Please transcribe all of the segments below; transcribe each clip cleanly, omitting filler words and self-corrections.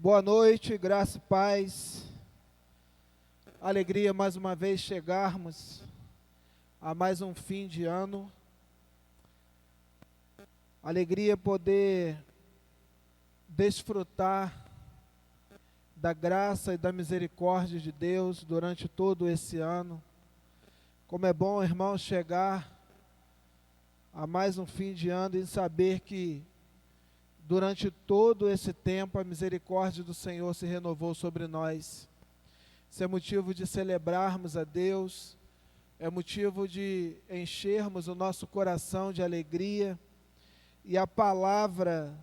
Boa noite, graça e paz. Alegria mais uma vez chegarmos a mais um fim de ano. Alegria poder desfrutar da graça e da misericórdia de Deus durante todo esse ano. Como é bom, irmãos, chegar a mais um fim de ano e saber que durante todo esse tempo a misericórdia do Senhor se renovou sobre nós. Isso é motivo de celebrarmos a Deus, é motivo de enchermos o nosso coração de alegria, e a palavra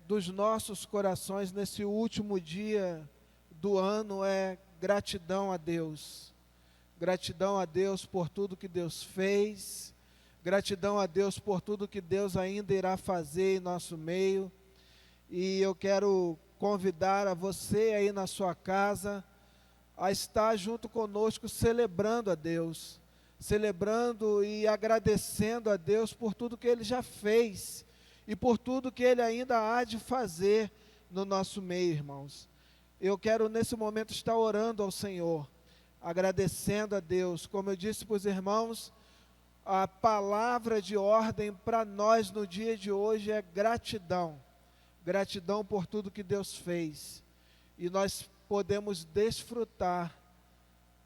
dos nossos corações nesse último dia do ano é gratidão a Deus. Gratidão a Deus por tudo que Deus fez, gratidão a Deus por tudo que Deus ainda irá fazer em nosso meio. E eu quero convidar a você aí na sua casa a estar junto conosco celebrando a Deus, celebrando e agradecendo a Deus por tudo que Ele já fez e por tudo que Ele ainda há de fazer no nosso meio, irmãos. Eu quero nesse momento estar orando ao Senhor, agradecendo a Deus. Como eu disse para os irmãos, a palavra de ordem para nós no dia de hoje é gratidão. Gratidão por tudo que Deus fez. E nós podemos desfrutar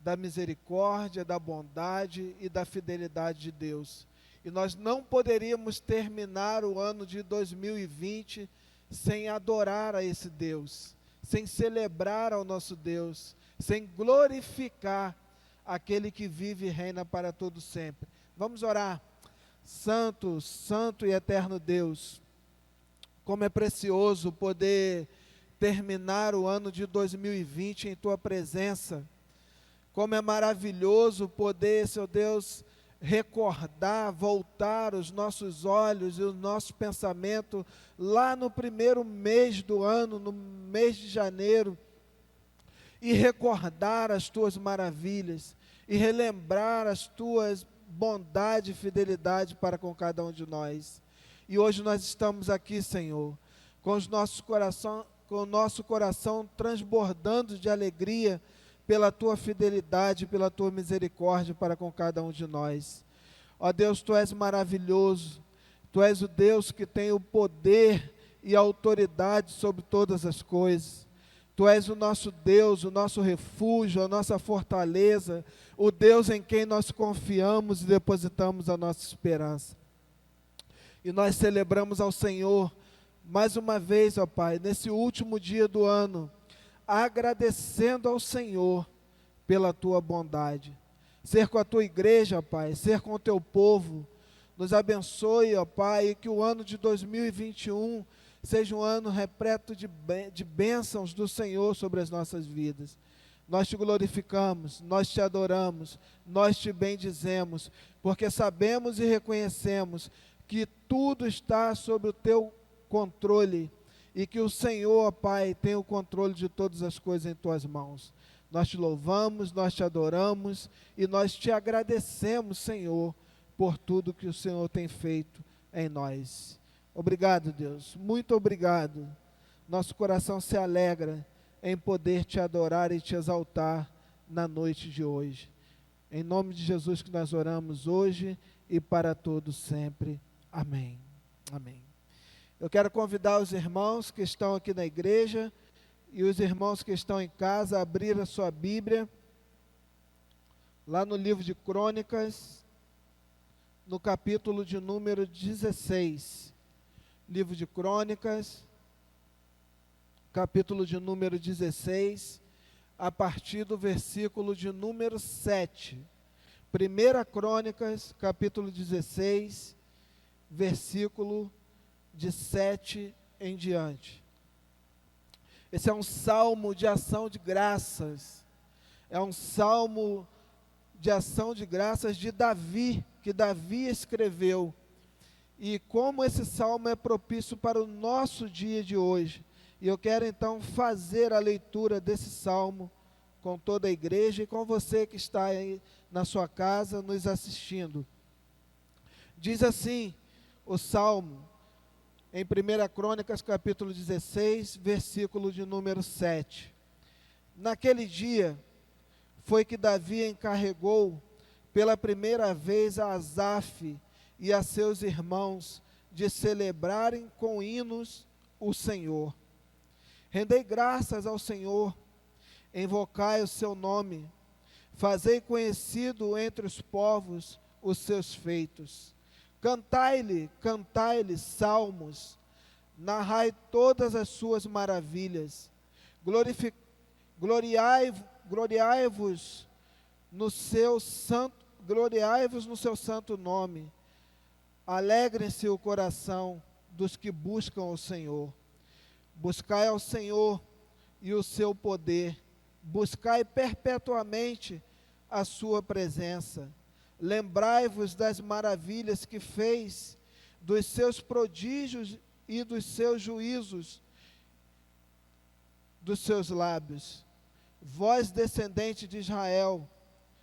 da misericórdia, da bondade e da fidelidade de Deus. E nós não poderíamos terminar o ano de 2020 sem adorar a esse Deus, sem celebrar ao nosso Deus, sem glorificar aquele que vive e reina para todo sempre. Vamos orar. Santo, santo e eterno Deus, como é precioso poder terminar o ano de 2020 em Tua presença. Como é maravilhoso poder, Seu Deus, recordar, voltar os nossos olhos e o nosso pensamento lá no primeiro mês do ano, no mês de janeiro, e recordar as Tuas maravilhas, e relembrar as Tuas bondade e fidelidade para com cada um de nós. E hoje nós estamos aqui, Senhor, com o nosso coração transbordando de alegria pela Tua fidelidade, pela Tua misericórdia para com cada um de nós. Ó Deus, Tu és maravilhoso, Tu és o Deus que tem o poder e a autoridade sobre todas as coisas. Tu és o nosso Deus, o nosso refúgio, a nossa fortaleza, o Deus em quem nós confiamos e depositamos a nossa esperança. E nós celebramos ao Senhor, mais uma vez, ó Pai, nesse último dia do ano, agradecendo ao Senhor pela Tua bondade. Ser com a Tua igreja, ó Pai, ser com o Teu povo, nos abençoe, ó Pai, e que o ano de 2021 seja um ano repleto de bênçãos do Senhor sobre as nossas vidas. Nós Te glorificamos, nós Te adoramos, nós Te bendizemos, porque sabemos e reconhecemos que tudo está sob o Teu controle e que o Senhor, ó Pai, tem o controle de todas as coisas em Tuas mãos. Nós Te louvamos, nós Te adoramos e nós Te agradecemos, Senhor, por tudo que o Senhor tem feito em nós. Obrigado, Deus, muito obrigado. Nosso coração se alegra em poder Te adorar e Te exaltar na noite de hoje. Em nome de Jesus que nós oramos hoje e para todos sempre. Amém. Amém. Eu quero convidar os irmãos que estão aqui na igreja e os irmãos que estão em casa a abrir a sua Bíblia lá no livro de Crônicas, no capítulo de número 16. Livro de Crônicas, capítulo de número 16, a partir do versículo de número 7. 1 Crônicas, capítulo 16, versículo de 7 em diante. Esse é um salmo de ação de graças, é um salmo de ação de graças de Davi, que Davi escreveu. E como esse salmo é propício para o nosso dia de hoje, e eu quero então fazer a leitura desse salmo com toda a igreja e com você que está aí na sua casa nos assistindo. Diz assim o salmo: em 1 Crônicas, capítulo 16, versículo de número 7. Naquele dia foi que Davi encarregou pela primeira vez a Asaf e a seus irmãos de celebrarem com hinos o Senhor. Rendei graças ao Senhor, invocai o seu nome, fazei conhecido entre os povos os seus feitos. Cantai-lhe salmos, narrai todas as suas maravilhas. Gloriai-vos no seu santo nome. Alegrem-se o coração dos que buscam o Senhor. Buscai ao Senhor e o seu poder. Buscai perpetuamente a sua presença. Lembrai-vos das maravilhas que fez, dos seus prodígios e dos seus juízos, dos seus lábios. Vós, descendente de Israel,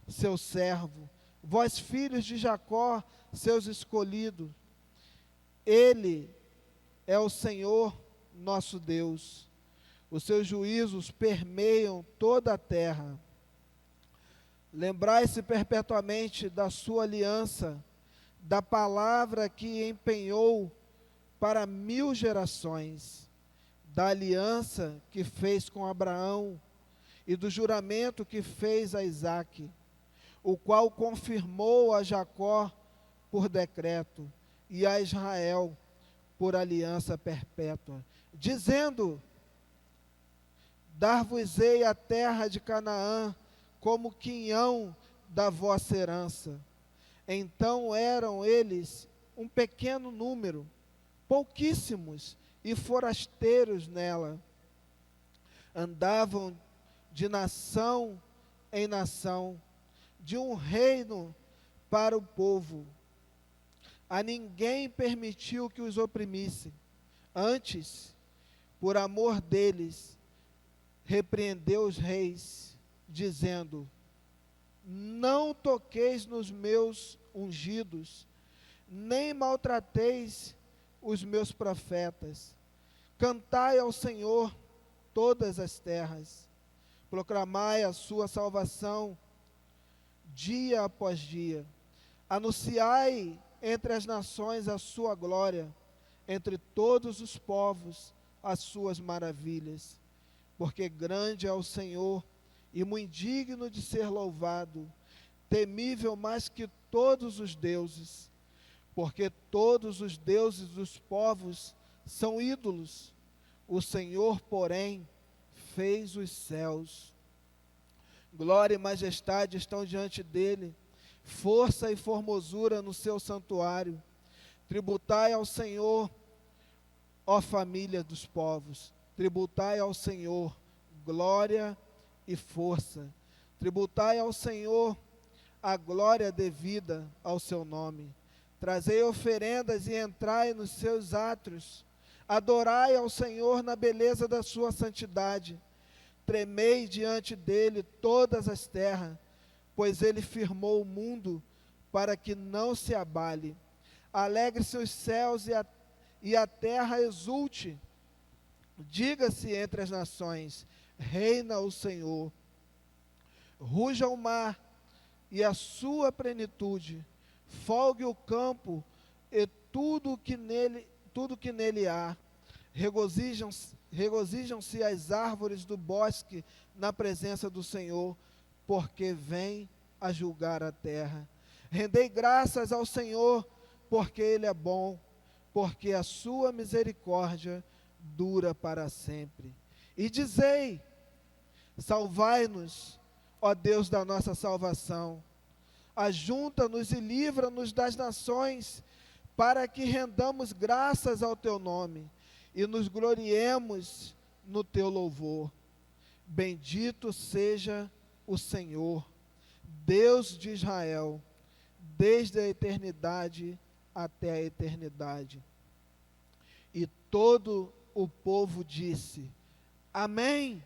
seu servo, vós, filhos de Jacó, seus escolhidos. Ele é o Senhor nosso Deus. Os seus juízos permeiam toda a terra. Lembrai-se perpetuamente da sua aliança, da palavra que empenhou para 1000 gerações, da aliança que fez com Abraão e do juramento que fez a Isaque, o qual confirmou a Jacó por decreto e a Israel por aliança perpétua, dizendo: dar-vos-ei a terra de Canaã como quinhão da vossa herança. Então eram eles um pequeno número, pouquíssimos e forasteiros nela. Andavam de nação em nação, de um reino para o povo. A ninguém permitiu que os oprimissem. Antes, por amor deles, repreendeu os reis, dizendo: não toqueis nos meus ungidos, nem maltrateis os meus profetas. Cantai ao Senhor todas as terras, proclamai a sua salvação dia após dia. Anunciai entre as nações a sua glória, entre todos os povos as suas maravilhas. Porque grande é o Senhor e muito digno de ser louvado, temível mais que todos os deuses, porque todos os deuses dos povos são ídolos. O Senhor, porém, fez os céus. Glória e majestade estão diante dele, força e formosura no seu santuário. Tributai ao Senhor, ó família dos povos, tributai ao Senhor glória e força. Tributai ao Senhor a glória devida ao seu nome. Trazei oferendas e entrai nos seus átrios. Adorai ao Senhor na beleza da sua santidade. Tremei diante dele todas as terras, pois ele firmou o mundo para que não se abale. Alegre-se os céus e a terra exulte. Diga-se entre as nações: reina o Senhor. Ruja o mar e a sua plenitude, folgue o campo e tudo que nele há. Regozijam-se as árvores do bosque na presença do Senhor, porque vem a julgar a terra. Rendei graças ao Senhor, porque Ele é bom, porque a sua misericórdia dura para sempre. E dizei: salvai-nos, ó Deus da nossa salvação. Ajunta-nos e livra-nos das nações, para que rendamos graças ao teu nome e nos gloriemos no teu louvor. Bendito seja o Senhor, Deus de Israel, desde a eternidade até a eternidade. E todo o povo disse: amém.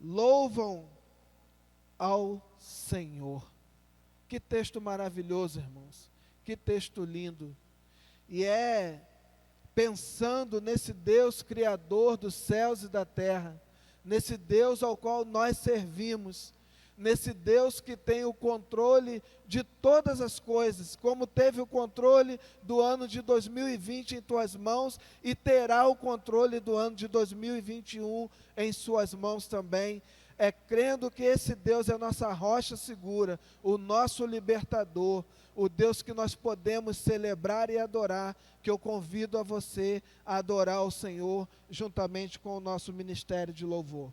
Louvam ao Senhor. Que texto maravilhoso, irmãos. Que texto lindo. e é pensando nesse Deus criador dos céus e da terra, nesse Deus ao qual nós servimos, nesse Deus que tem o controle de todas as coisas, como teve o controle do ano de 2020 em tuas mãos, e terá o controle do ano de 2021 em suas mãos também. É crendo que esse Deus é a nossa rocha segura, o nosso libertador, o Deus que nós podemos celebrar e adorar, que eu convido a você a adorar o Senhor, juntamente com o nosso ministério de louvor.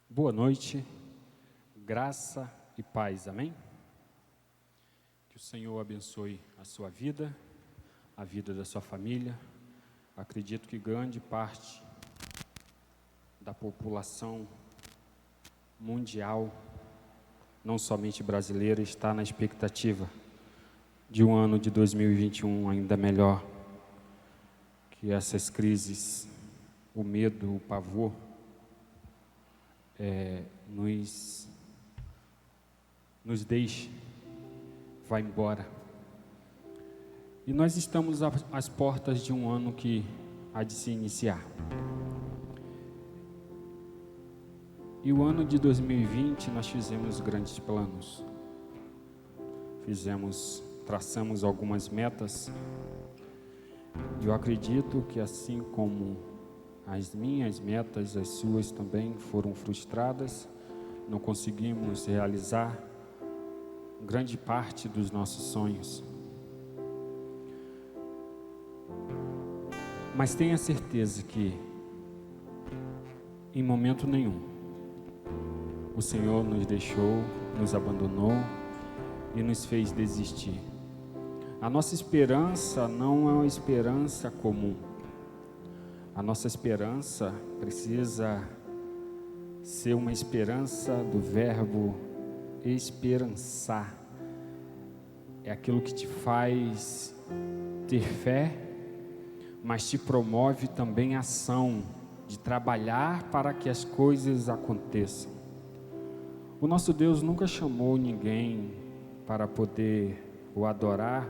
Boa noite, graça e paz, amém? Que o Senhor abençoe a sua vida, a vida da sua família. Acredito que grande parte da população mundial, não somente brasileira, está na expectativa de um ano de 2021 ainda melhor, que essas crises, o medo, o pavor, nos deixe, vá embora. E nós estamos às portas de um ano que há de se iniciar. E o ano de 2020 nós fizemos grandes planos. Traçamos algumas metas. E eu acredito que assim como as minhas metas, as suas também foram frustradas, não conseguimos realizar grande parte dos nossos sonhos. Mas tenha certeza que, em momento nenhum, o Senhor nos deixou, nos abandonou e nos fez desistir. A nossa esperança não é uma esperança comum. A nossa esperança precisa ser uma esperança do verbo esperançar. É aquilo que te faz ter fé, mas te promove também a ação de trabalhar para que as coisas aconteçam. O nosso Deus nunca chamou ninguém para poder o adorar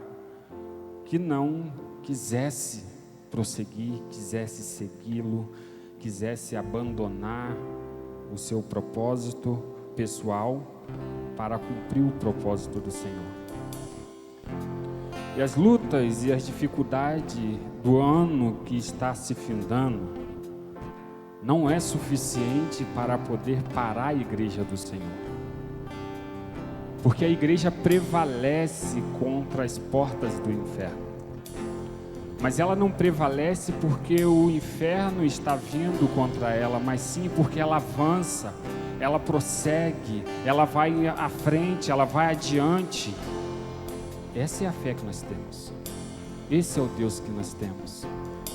que não quisesse prosseguir, quisesse segui-lo, quisesse abandonar o seu propósito pessoal para cumprir o propósito do Senhor. E as lutas e as dificuldades do ano que está se findando não é suficiente para poder parar a igreja do Senhor. Porque a igreja prevalece contra as portas do inferno. Mas ela não prevalece porque o inferno está vindo contra ela, mas sim porque ela avança, ela prossegue, ela vai à frente, ela vai adiante. Essa é a fé que nós temos. Esse é o Deus que nós temos.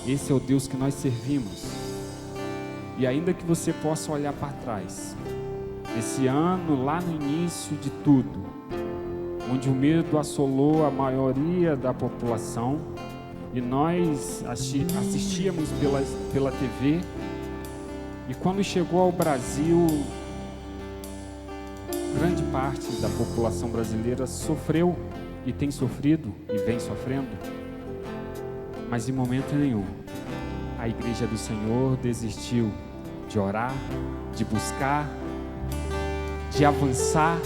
Esse é o Deus que nós servimos. E ainda que você possa olhar para trás, esse ano, lá no início de tudo, onde o medo assolou a maioria da população, e nós assistíamos pela TV, e quando chegou ao Brasil, grande parte da população brasileira sofreu e tem sofrido e vem sofrendo, mas em momento nenhum a igreja do Senhor desistiu de orar, de buscar, de avançar,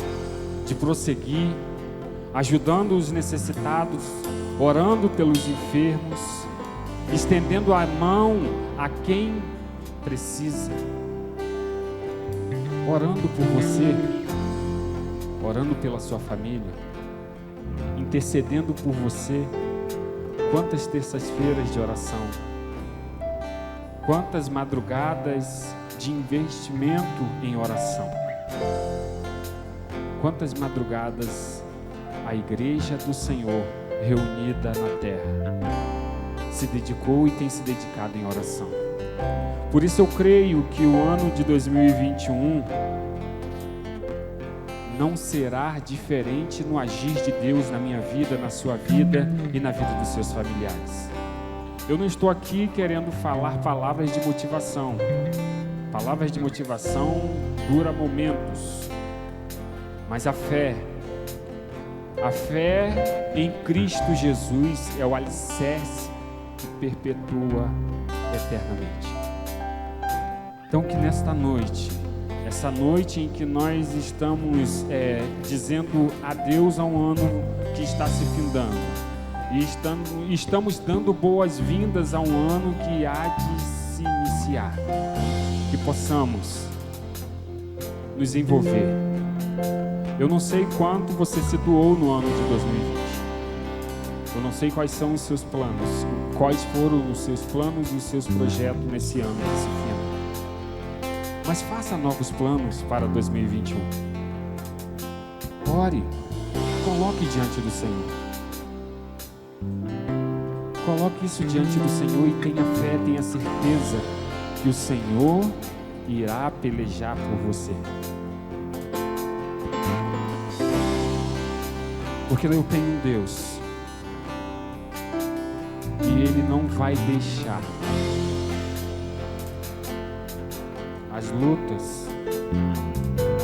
de prosseguir, ajudando os necessitados, orando pelos enfermos, estendendo a mão a quem precisa, orando por você, orando pela sua família, intercedendo por você. Quantas terças-feiras de oração, quantas madrugadas de investimento em oração, quantas madrugadas a igreja do Senhor reunida na terra se dedicou e tem se dedicado em oração. Por isso eu creio que o ano de 2021 não será diferente no agir de Deus na minha vida, na sua vida e na vida dos seus familiares. Eu não estou aqui querendo falar palavras de motivação. Palavras de motivação duram momentos, mas a fé em Cristo Jesus é o alicerce que perpetua eternamente. Então que nesta noite, essa noite em que nós estamos dizendo adeus a um ano que está se findando, e estamos dando boas-vindas a um ano que há de se iniciar, que possamos nos envolver. Eu não sei quanto você se doou no ano de 2020. Eu não sei quais são os seus planos, quais foram os seus planos e os seus projetos nesse ano que se finda. Mas faça novos planos para 2021. Ore, coloque diante do Senhor. Coloque isso diante do Senhor e tenha fé, tenha certeza que o Senhor irá pelejar por você. Porque eu tenho um Deus e Ele não vai deixar as lutas,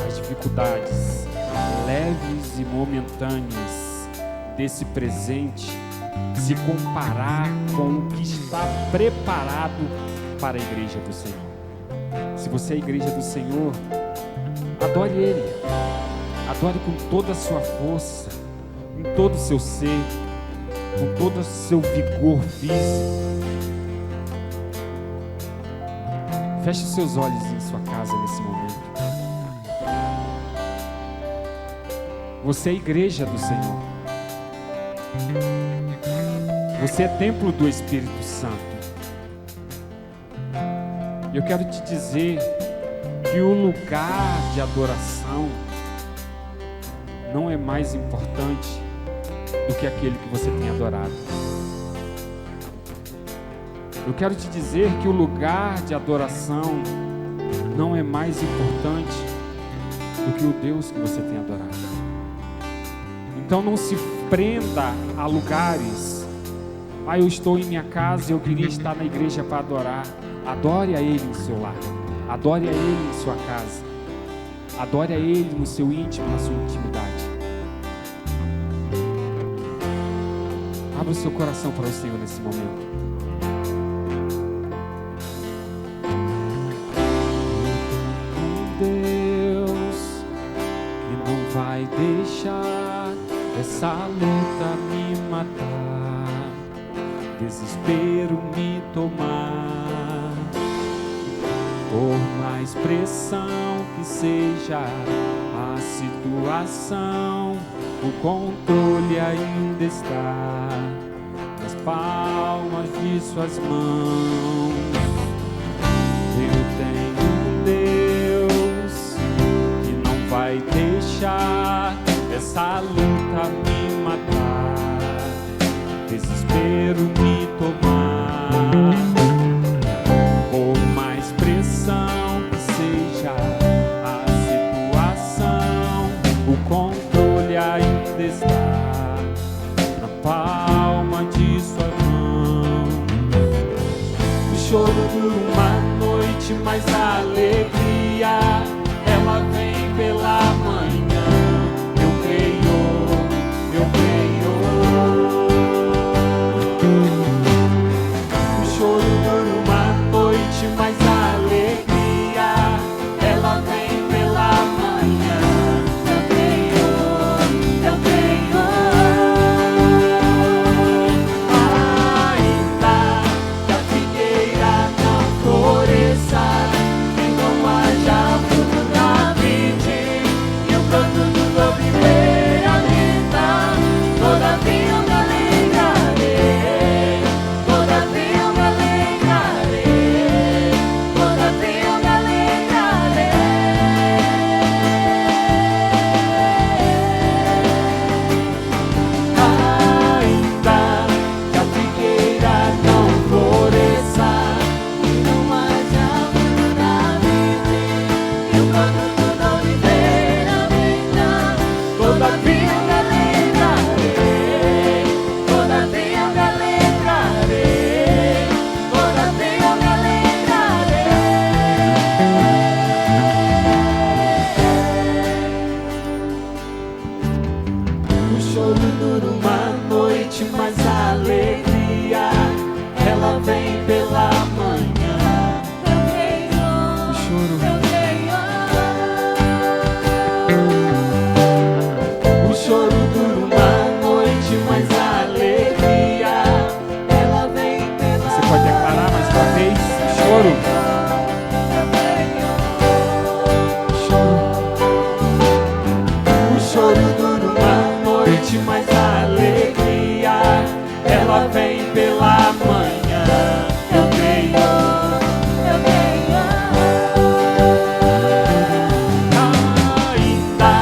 as dificuldades leves e momentâneas desse presente se comparar com o que está preparado para a igreja do Senhor. Se você é a igreja do Senhor, adore Ele, adore com toda a sua força, com todo o seu ser, com todo o seu vigor físico. Feche seus olhos em sua casa nesse momento. Você é a igreja do Senhor. Você é templo do Espírito Santo. Eu quero te dizer que o lugar de adoração não é mais importante do que aquele que você tem adorado. Eu quero te dizer que o lugar de adoração não é mais importante do que o Deus que você tem adorado. Então não se prenda a lugares. Eu estou em minha casa e eu queria estar na igreja para adorar. Adore a Ele no seu lar. Adore a Ele em sua casa. Adore a Ele no seu íntimo, na sua intimidade. Abra o seu coração para o Senhor nesse momento. Deus que não vai deixar essa luta me matar, desespero me tomar. Por mais pressão que seja a situação, o controle ainda está nas palmas de suas mãos. Eu tenho um Deus que não vai deixar essa luta me matar, desespero me tomar. Por mais pressão que seja a situação, o controle ainda está na palma de sua mão. O choro dura uma noite, mas a alegria ela vem pela manhã. Eu creio. O choro dura uma noite, mas a alegria ela vem pela manhã. Eu creio. Ainda que a figueira não floresça e não haja fruto na vida, pode declarar mais uma vez o choro. Mas a alegria, ela vem pela manhã. Eu creio, eu creio. Ainda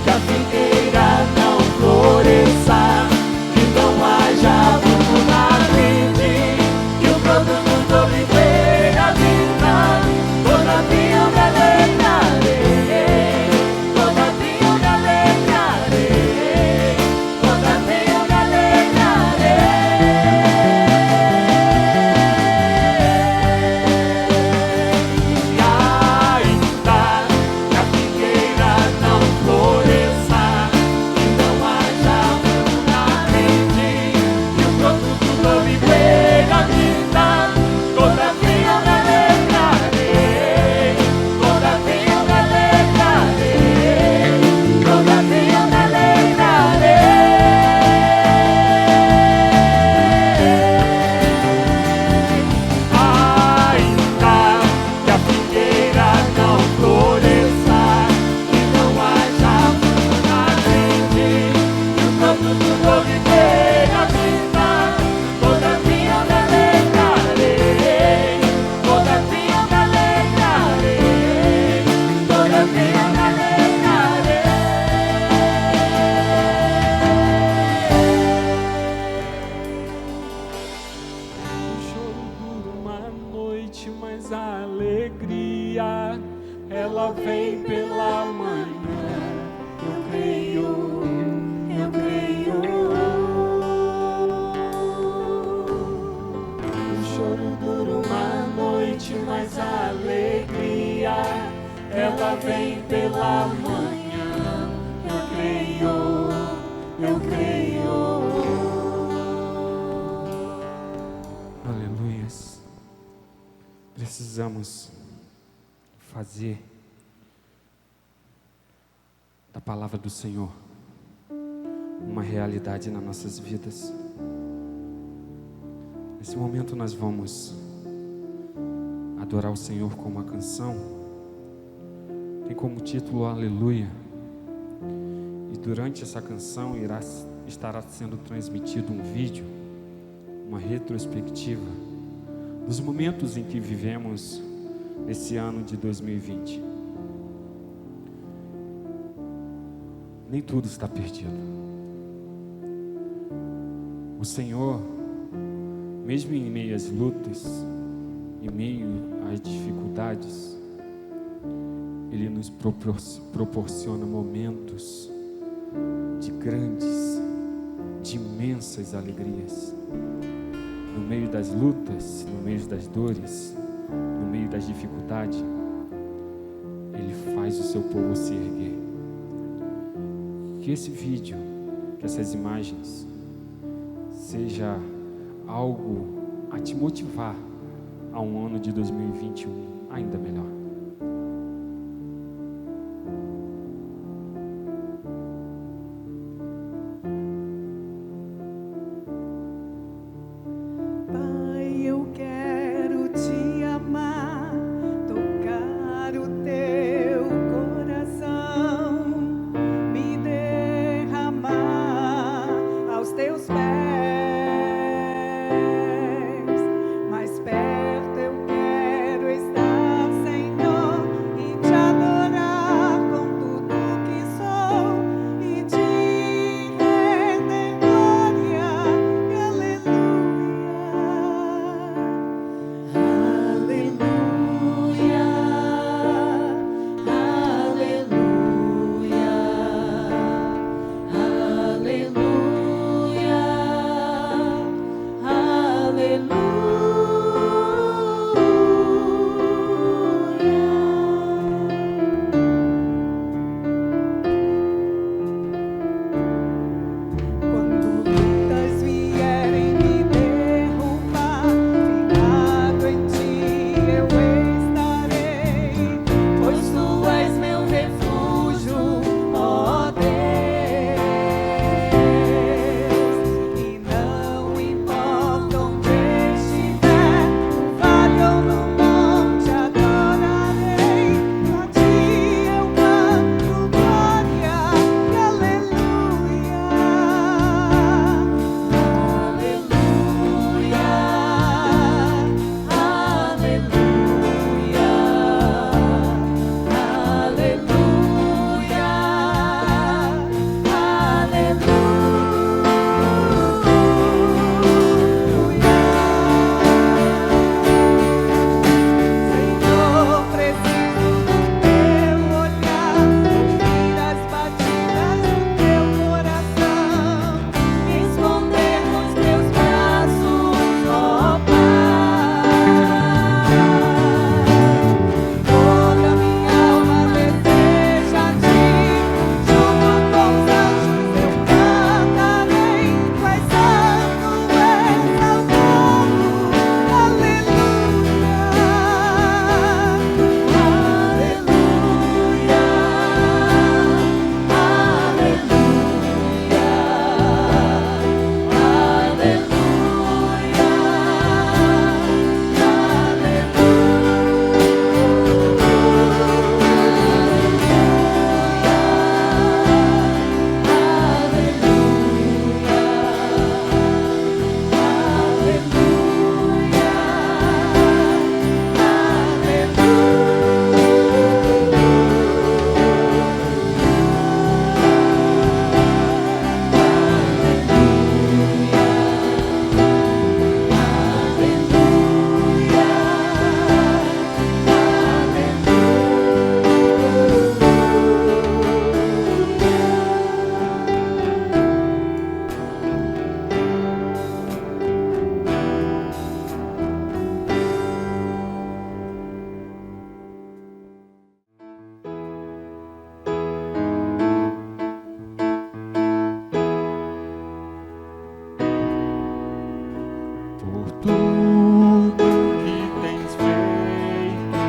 que a figueira não floresça, que não haja fruto na vide, que o produto do oliveira vinda, todavia eu me alegrarei, todavia eu me alegrarei. Mas a alegria, ela vem pela manhã. Eu creio, eu creio. O choro dura uma noite, mas a alegria, ela vem pela manhã. Eu creio, eu creio. Aleluias. Precisamos fazer da palavra do Senhor uma realidade nas nossas vidas. Nesse momento nós vamos adorar o Senhor com uma canção. Tem como título Aleluia. E durante essa canção estará sendo transmitido um vídeo, uma retrospectiva dos momentos em que vivemos esse ano de 2020. Nem tudo está perdido. O Senhor, mesmo em meio às lutas, em meio às dificuldades, Ele nos proporciona momentos de grandes, de imensas alegrias. No meio das lutas, no meio das dores, no meio das dificuldades, Ele faz o seu povo se erguer. Que esse vídeo, que essas imagens, seja algo a te motivar a um ano de 2021 ainda melhor. por tudo que tens feito,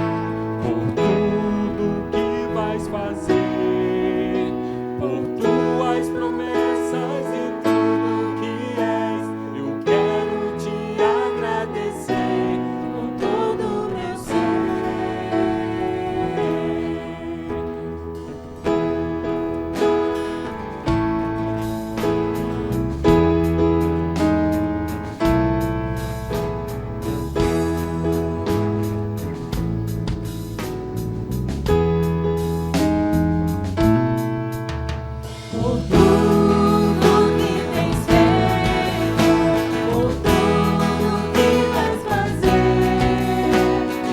por tudo que vais fazer, por tuas promessas e tudo que és. Eu quero te agradecer com todo o meu ser. Por tudo que tens feito, por tudo que vais fazer,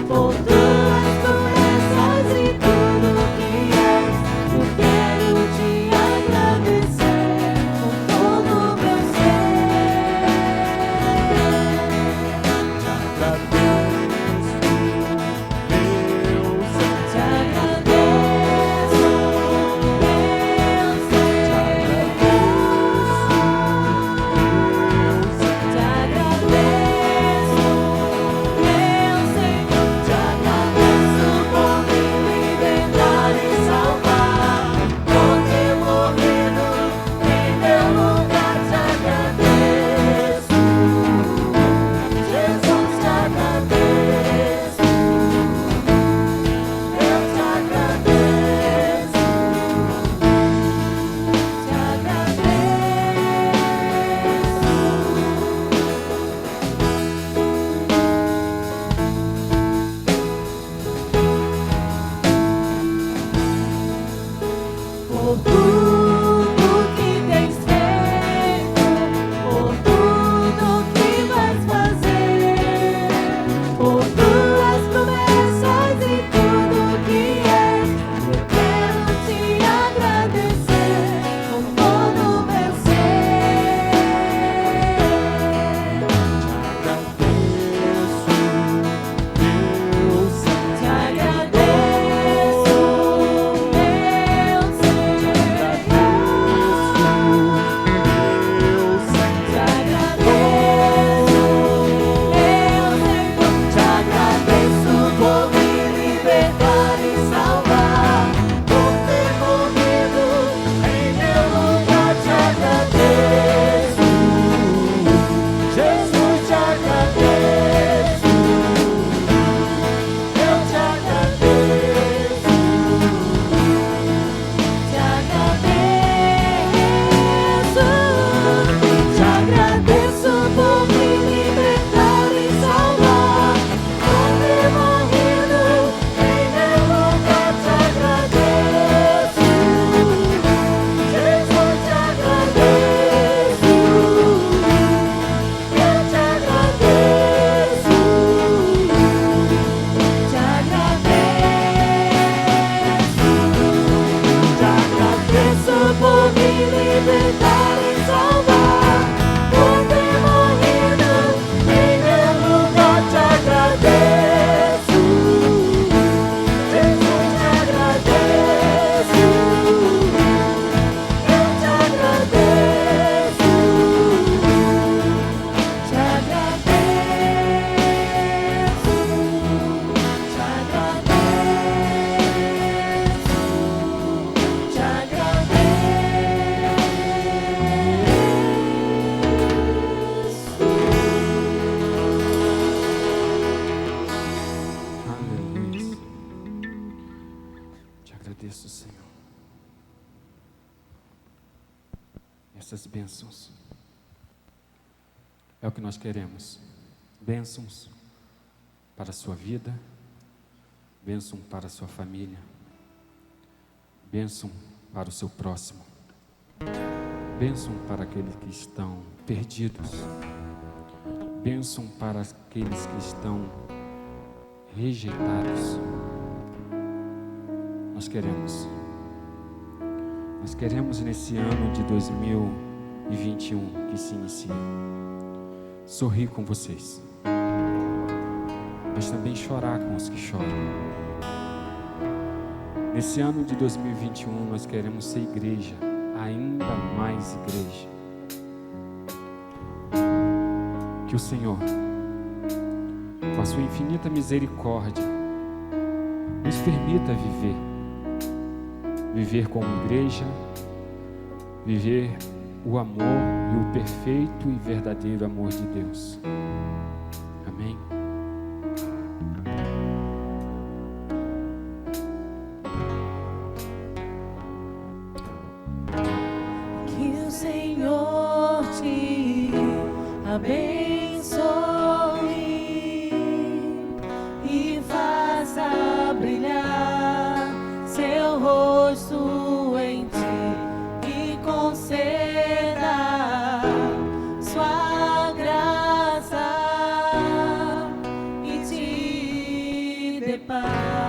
por tuas promessas e tudo que és, eu quero te agradecer com todo o meu ser. Te agradeço, Deus, Te agradeço, Deus, te agradeço, meu Senhor, te agradeço por me libertar e salvar, por ter morrido em meu lugar. Te agradeço, Jesus, te agradeço, eu te agradeço, te por tudo que tens feito, por tudo que vais fazer, por tuas promessas e tudo que és, eu quero te agradecer com todo o meu ser. te agradeço, Deus, Te agradeço, meu agradeço, Senhor, essas bênçãos. É o que nós queremos. Bênçãos para a sua vida, bênção para a sua família, bênção para o seu próximo, bênção para aqueles que estão perdidos, bênção para aqueles que estão rejeitados. Nós queremos nesse ano de 2021 que se inicia, sorrir com vocês, mas também chorar com os que choram. Nesse ano de 2021 nós queremos ser igreja, ainda mais igreja. Que o Senhor, com a sua infinita misericórdia, nos permita viver como igreja, viver o amor e o perfeito e verdadeiro amor de Deus. Amém. Que o Senhor te abençoe e faça brilhar seu rosto em ti e conceda sua graça e te dê paz.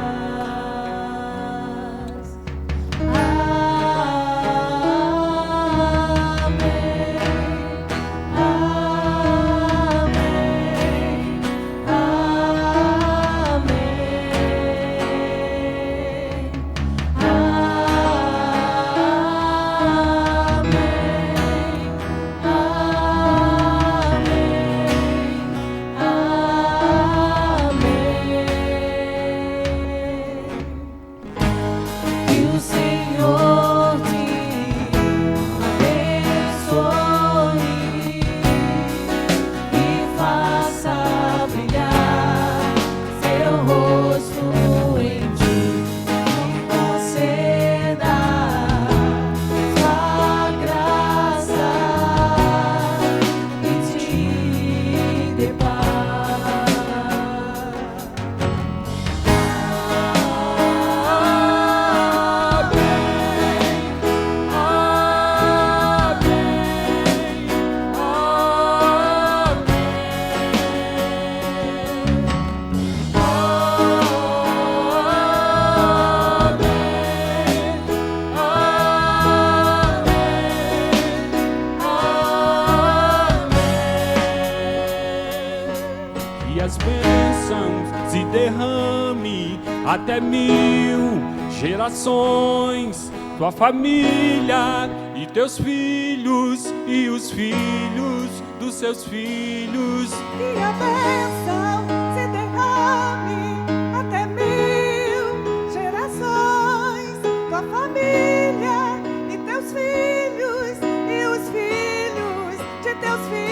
E as bênçãos se derrame até 1000 gerações, tua família e teus filhos e os filhos dos seus filhos. E a bênção se derrame até 1000 gerações, tua família e teus filhos e os filhos de teus filhos.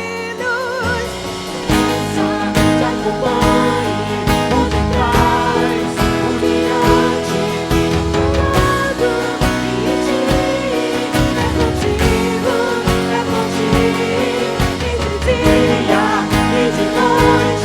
Te acompanhe por detrás, por diante e do lado, e em ti é contigo, entre dia e de noite.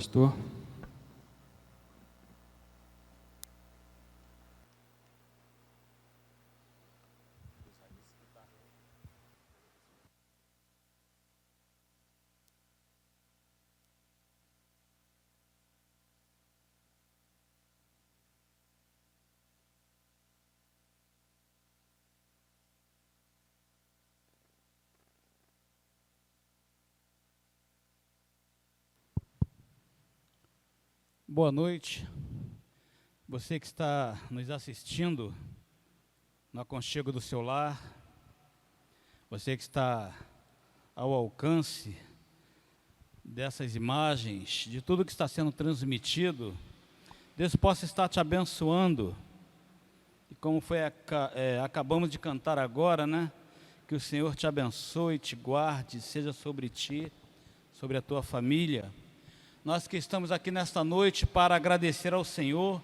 pastor. Boa noite, você que está nos assistindo no aconchego do seu lar, você que está ao alcance dessas imagens, de tudo que está sendo transmitido, Deus possa estar te abençoando, e como acabamos de cantar agora, né? Que o Senhor te abençoe, te guarde, seja sobre ti, sobre a tua família. Nós que estamos aqui nesta noite para agradecer ao Senhor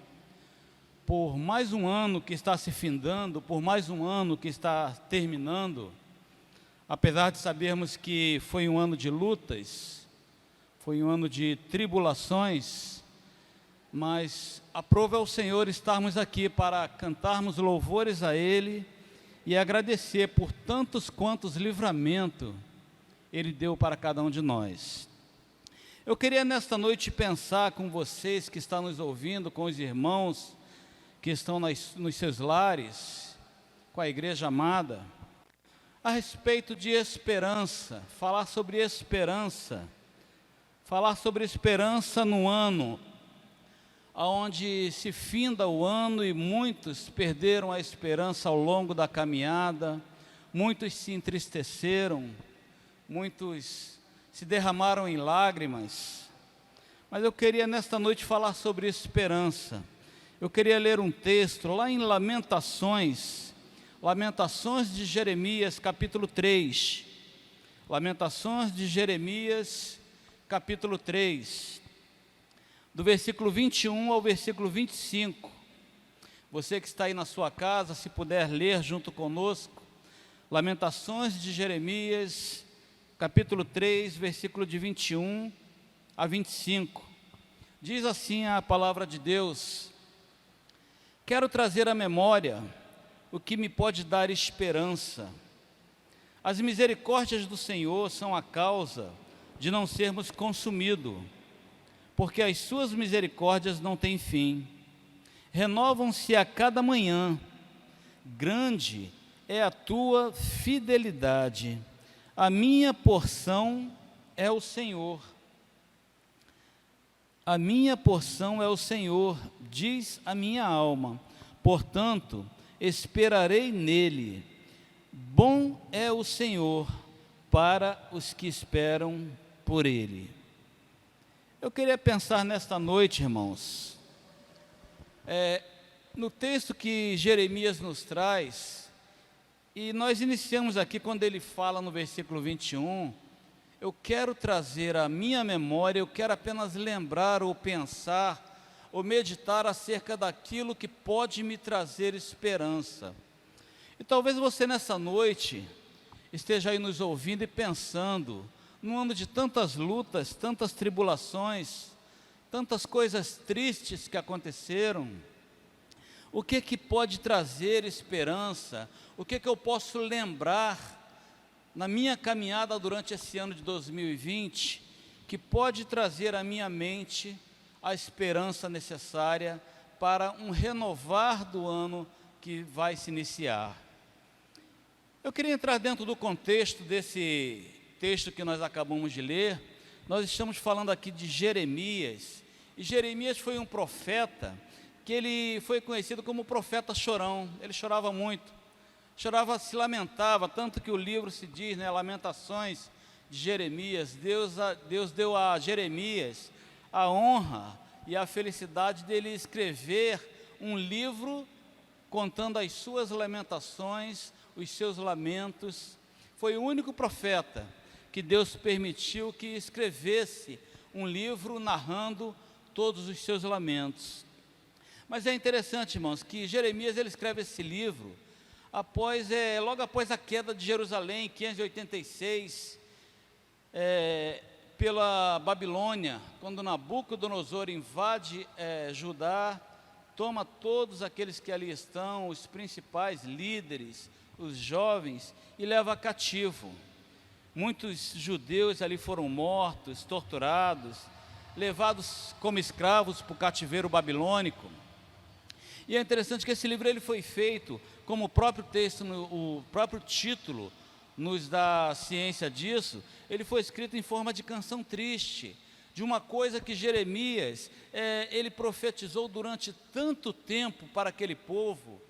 por mais um ano que está se findando, por mais um ano que está terminando, apesar de sabermos que foi um ano de lutas, foi um ano de tribulações, mas aprove ao Senhor estarmos aqui para cantarmos louvores a Ele e agradecer por tantos quantos livramento Ele deu para cada um de nós. Eu queria nesta noite pensar com vocês que estão nos ouvindo, com os irmãos que estão nos seus lares, com a igreja amada, a respeito de esperança, falar sobre esperança no ano, onde se finda o ano e muitos perderam a esperança ao longo da caminhada, muitos se entristeceram, muitos se derramaram em lágrimas, mas eu queria nesta noite falar sobre esperança. Eu queria ler um texto lá em Lamentações de Jeremias, capítulo 3. Lamentações de Jeremias, capítulo 3, do versículo 21 ao versículo 25. Você que está aí na sua casa, se puder ler junto conosco, Lamentações de Jeremias, capítulo 3, versículo de 21 a 25. Diz assim a palavra de Deus: quero trazer à memória o que me pode dar esperança. As misericórdias do Senhor são a causa de não sermos consumidos, porque as suas misericórdias não têm fim. Renovam-se a cada manhã. Grande é a tua fidelidade. A minha porção é o Senhor. A minha porção é o Senhor, diz a minha alma. Portanto, esperarei nele. Bom é o Senhor para os que esperam por ele. Eu queria pensar nesta noite, irmãos, no texto que Jeremias nos traz. E nós iniciamos aqui quando ele fala no versículo 21, eu quero trazer à minha memória, eu quero apenas lembrar ou pensar, ou meditar acerca daquilo que pode me trazer esperança. E talvez você nessa noite esteja aí nos ouvindo e pensando, num ano de tantas lutas, tantas tribulações, tantas coisas tristes que aconteceram, o que pode trazer esperança? O que eu posso lembrar na minha caminhada durante esse ano de 2020, que pode trazer à minha mente a esperança necessária para um renovar do ano que vai se iniciar? Eu queria entrar dentro do contexto desse texto que nós acabamos de ler. Nós estamos falando aqui de Jeremias, e Jeremias foi um profeta que ele foi conhecido como profeta chorão. Ele chorava muito, chorava, se lamentava, tanto que o livro se diz, né, Lamentações de Jeremias. Deus deu a Jeremias a honra e a felicidade dele escrever um livro contando as suas lamentações, os seus lamentos. Foi o único profeta que Deus permitiu que escrevesse um livro narrando todos os seus lamentos. Mas é interessante, irmãos, que Jeremias ele escreve esse livro logo após a queda de Jerusalém, em 586, pela Babilônia, quando Nabucodonosor invade Judá, toma todos aqueles que ali estão, os principais líderes, os jovens, e leva cativo. Muitos judeus ali foram mortos, torturados, levados como escravos para o cativeiro babilônico. E é interessante que esse livro ele foi feito, como o próprio texto, o próprio título nos dá ciência disso, ele foi escrito em forma de canção triste, de uma coisa que Jeremias, ele profetizou durante tanto tempo para aquele povo.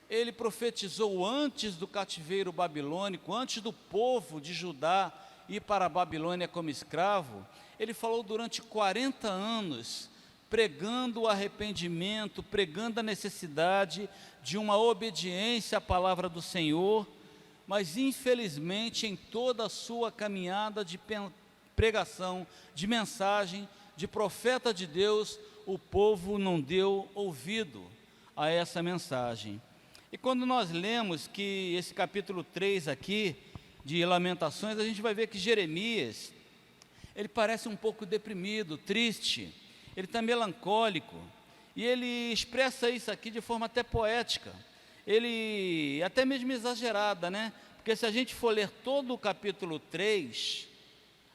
Ele profetizou antes do cativeiro babilônico, antes do povo de Judá ir para a Babilônia como escravo. Ele falou durante 40 anos, pregando o arrependimento, pregando a necessidade de uma obediência à palavra do Senhor, mas infelizmente em toda a sua caminhada de pregação, de mensagem, de profeta de Deus, o povo não deu ouvido a essa mensagem. E quando nós lemos que esse capítulo 3 aqui, de Lamentações, a gente vai ver que Jeremias, ele parece um pouco deprimido, triste, ele está melancólico, e ele expressa isso aqui de forma até poética, ele até mesmo exagerada, né? Porque se a gente for ler todo o capítulo 3,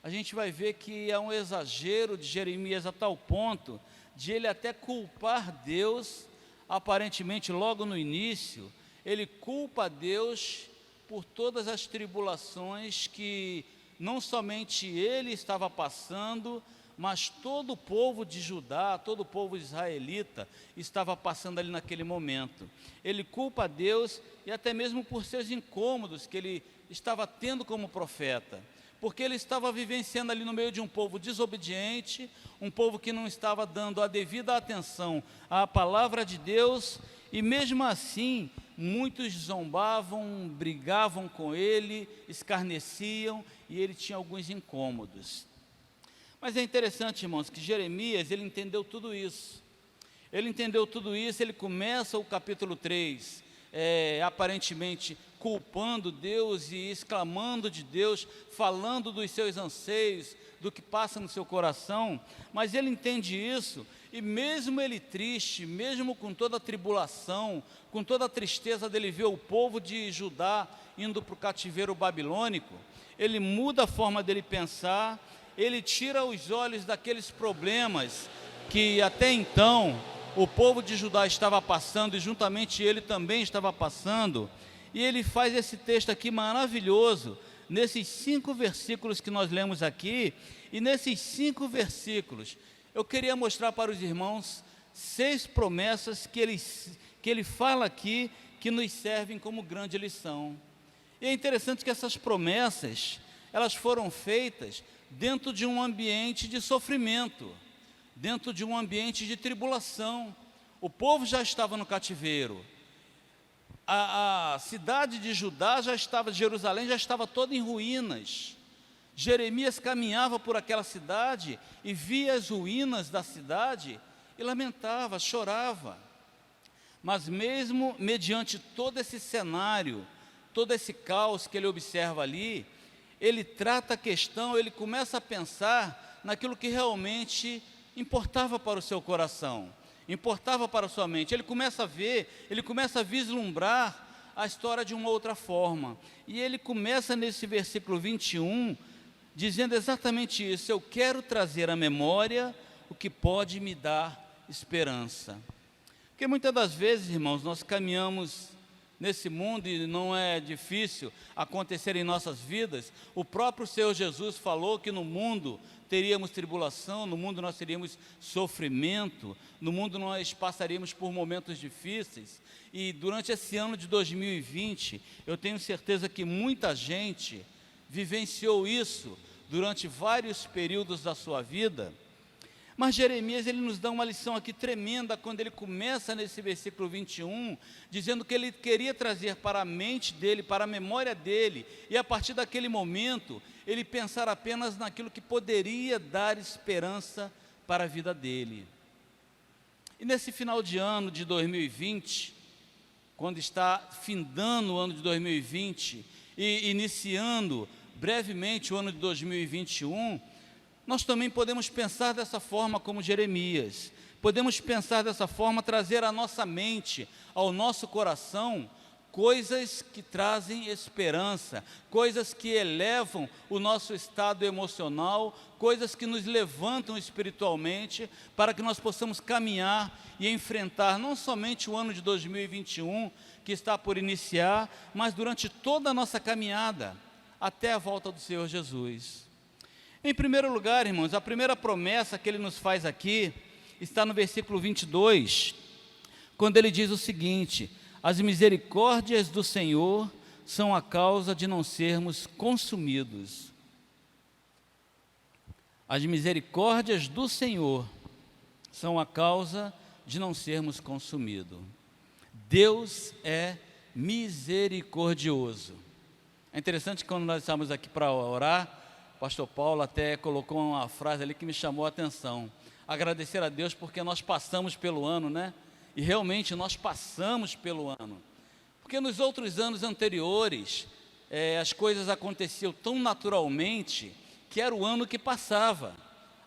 a gente vai ver que é um exagero de Jeremias a tal ponto de ele até culpar Deus. Aparentemente, logo no início, ele culpa Deus por todas as tribulações que não somente ele estava passando, mas todo o povo de Judá, todo o povo israelita estava passando ali naquele momento. Ele culpa Deus e até mesmo por seus incômodos que ele estava tendo como profeta, porque ele estava vivenciando ali no meio de um povo desobediente, um povo que não estava dando a devida atenção à palavra de Deus, e mesmo assim, muitos zombavam, brigavam com ele, escarneciam, e ele tinha alguns incômodos. Mas é interessante, irmãos, que Jeremias, ele entendeu tudo isso. Ele entendeu tudo isso, ele começa o capítulo 3, aparentemente culpando Deus e exclamando de Deus, falando dos seus anseios, do que passa no seu coração, mas ele entende isso, e mesmo ele triste, mesmo com toda a tribulação, com toda a tristeza dele ver o povo de Judá indo para o cativeiro babilônico, ele muda a forma dele pensar, ele tira os olhos daqueles problemas que até então o povo de Judá estava passando, e juntamente ele também estava passando, e ele faz esse texto aqui maravilhoso, nesses 5 versículos que nós lemos aqui, e nesses 5 versículos, eu queria mostrar para os irmãos 6 promessas que ele fala aqui, que nos servem como grande lição. E é interessante que essas promessas, elas foram feitas dentro de um ambiente de sofrimento, dentro de um ambiente de tribulação. O povo já estava no cativeiro, a cidade de Judá já estava, Jerusalém já estava toda em ruínas. Jeremias caminhava por aquela cidade e via as ruínas da cidade e lamentava, chorava. Mas mesmo mediante todo esse cenário, todo esse caos que ele observa ali, ele trata a questão, ele começa a pensar naquilo que realmente importava para o seu coração, importava para a sua mente. Ele começa a ver, ele começa a vislumbrar a história de uma outra forma. E ele começa nesse versículo 21, dizendo exatamente isso: eu quero trazer à memória o que pode me dar esperança. Porque muitas das vezes, irmãos, nós caminhamos nesse mundo e não é difícil acontecer em nossas vidas. O próprio Senhor Jesus falou que no mundo teríamos tribulação, no mundo nós teríamos sofrimento, no mundo nós passaríamos por momentos difíceis. E durante esse ano de 2020, eu tenho certeza que muita gente vivenciou isso durante vários períodos da sua vida. Mas Jeremias, ele nos dá uma lição aqui tremenda, quando ele começa nesse versículo 21, dizendo que ele queria trazer para a mente dele, para a memória dele, e a partir daquele momento, ele pensar apenas naquilo que poderia dar esperança para a vida dele. E nesse final de ano de 2020, quando está findando o ano de 2020 e iniciando brevemente o ano de 2021, nós também podemos pensar dessa forma como Jeremias. Podemos pensar dessa forma, trazer à nossa mente, ao nosso coração, coisas que trazem esperança, coisas que elevam o nosso estado emocional, coisas que nos levantam espiritualmente, para que nós possamos caminhar e enfrentar não somente o ano de 2021, que está por iniciar, mas durante toda a nossa caminhada, até a volta do Senhor Jesus. Em primeiro lugar, irmãos, a primeira promessa que Ele nos faz aqui, está no versículo 22, quando Ele diz o seguinte: as misericórdias do Senhor são a causa de não sermos consumidos. As misericórdias do Senhor são a causa de não sermos consumidos. Deus é misericordioso. É interessante que quando nós estamos aqui para orar, o pastor Paulo até colocou uma frase ali que me chamou a atenção. Agradecer a Deus porque nós passamos pelo ano, né? E realmente nós passamos pelo ano. Porque nos outros anos anteriores, as coisas aconteciam tão naturalmente que era o ano que passava.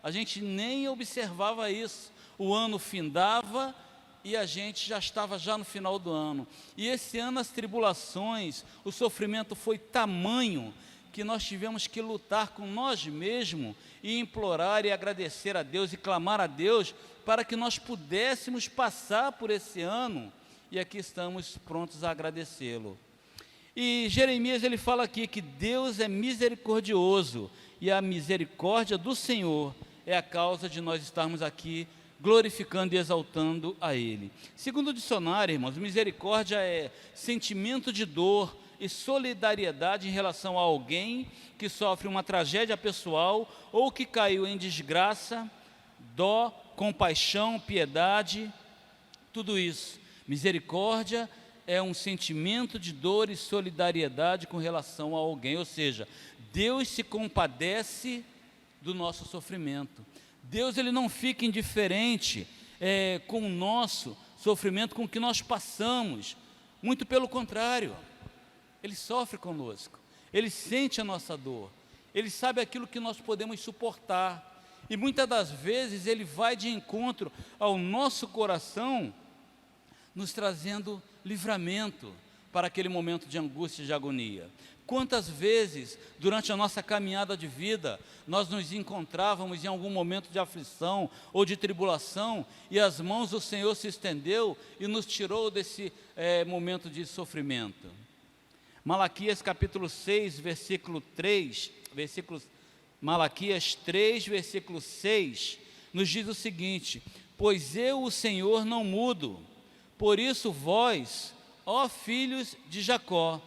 A gente nem observava isso. O ano findava e a gente já estava no final do ano. E esse ano as tribulações, o sofrimento foi tamanho que nós tivemos que lutar com nós mesmos e implorar e agradecer a Deus e clamar a Deus para que nós pudéssemos passar por esse ano, e aqui estamos prontos a agradecê-lo. E Jeremias ele fala aqui que Deus é misericordioso, e a misericórdia do Senhor é a causa de nós estarmos aqui glorificando e exaltando a Ele. Segundo o dicionário, irmãos, misericórdia é sentimento de dor e solidariedade em relação a alguém que sofre uma tragédia pessoal ou que caiu em desgraça, dó, compaixão, piedade, tudo isso. Misericórdia é um sentimento de dor e solidariedade com relação a alguém, ou seja, Deus se compadece do nosso sofrimento. Deus ele não fica indiferente com o nosso sofrimento, com o que nós passamos, muito pelo contrário. Ele sofre conosco, Ele sente a nossa dor, Ele sabe aquilo que nós podemos suportar, e muitas das vezes Ele vai de encontro ao nosso coração, nos trazendo livramento para aquele momento de angústia e de agonia. Quantas vezes, durante a nossa caminhada de vida, nós nos encontrávamos em algum momento de aflição ou de tribulação, e as mãos do Senhor se estendeu e nos tirou desse momento de sofrimento. Malaquias capítulo 6, versículo 3, Malaquias 3, versículo 6, nos diz o seguinte: pois eu, o Senhor, não mudo, por isso vós, ó filhos de Jacó,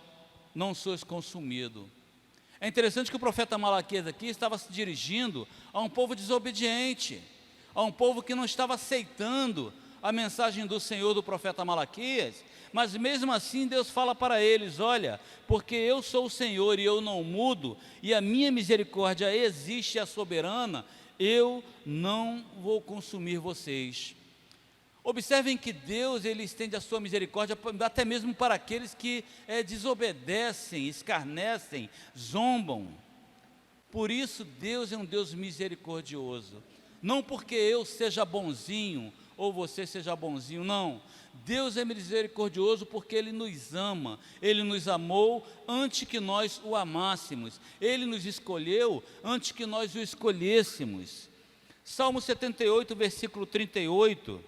não sois consumidos. É interessante que o profeta Malaquias aqui estava se dirigindo a um povo desobediente, a um povo que não estava aceitando a mensagem do Senhor do profeta Malaquias, mas mesmo assim Deus fala para eles: olha, porque eu sou o Senhor e eu não mudo, e a minha misericórdia existe, é soberana, eu não vou consumir vocês. Observem que Deus ele estende a sua misericórdia até mesmo para aqueles que desobedecem, escarnecem, zombam. Por isso Deus é um Deus misericordioso. Não porque eu seja bonzinho ou você seja bonzinho, não. Deus é misericordioso porque Ele nos ama, Ele nos amou antes que nós o amássemos, Ele nos escolheu antes que nós o escolhêssemos. Salmo 78, versículo 38,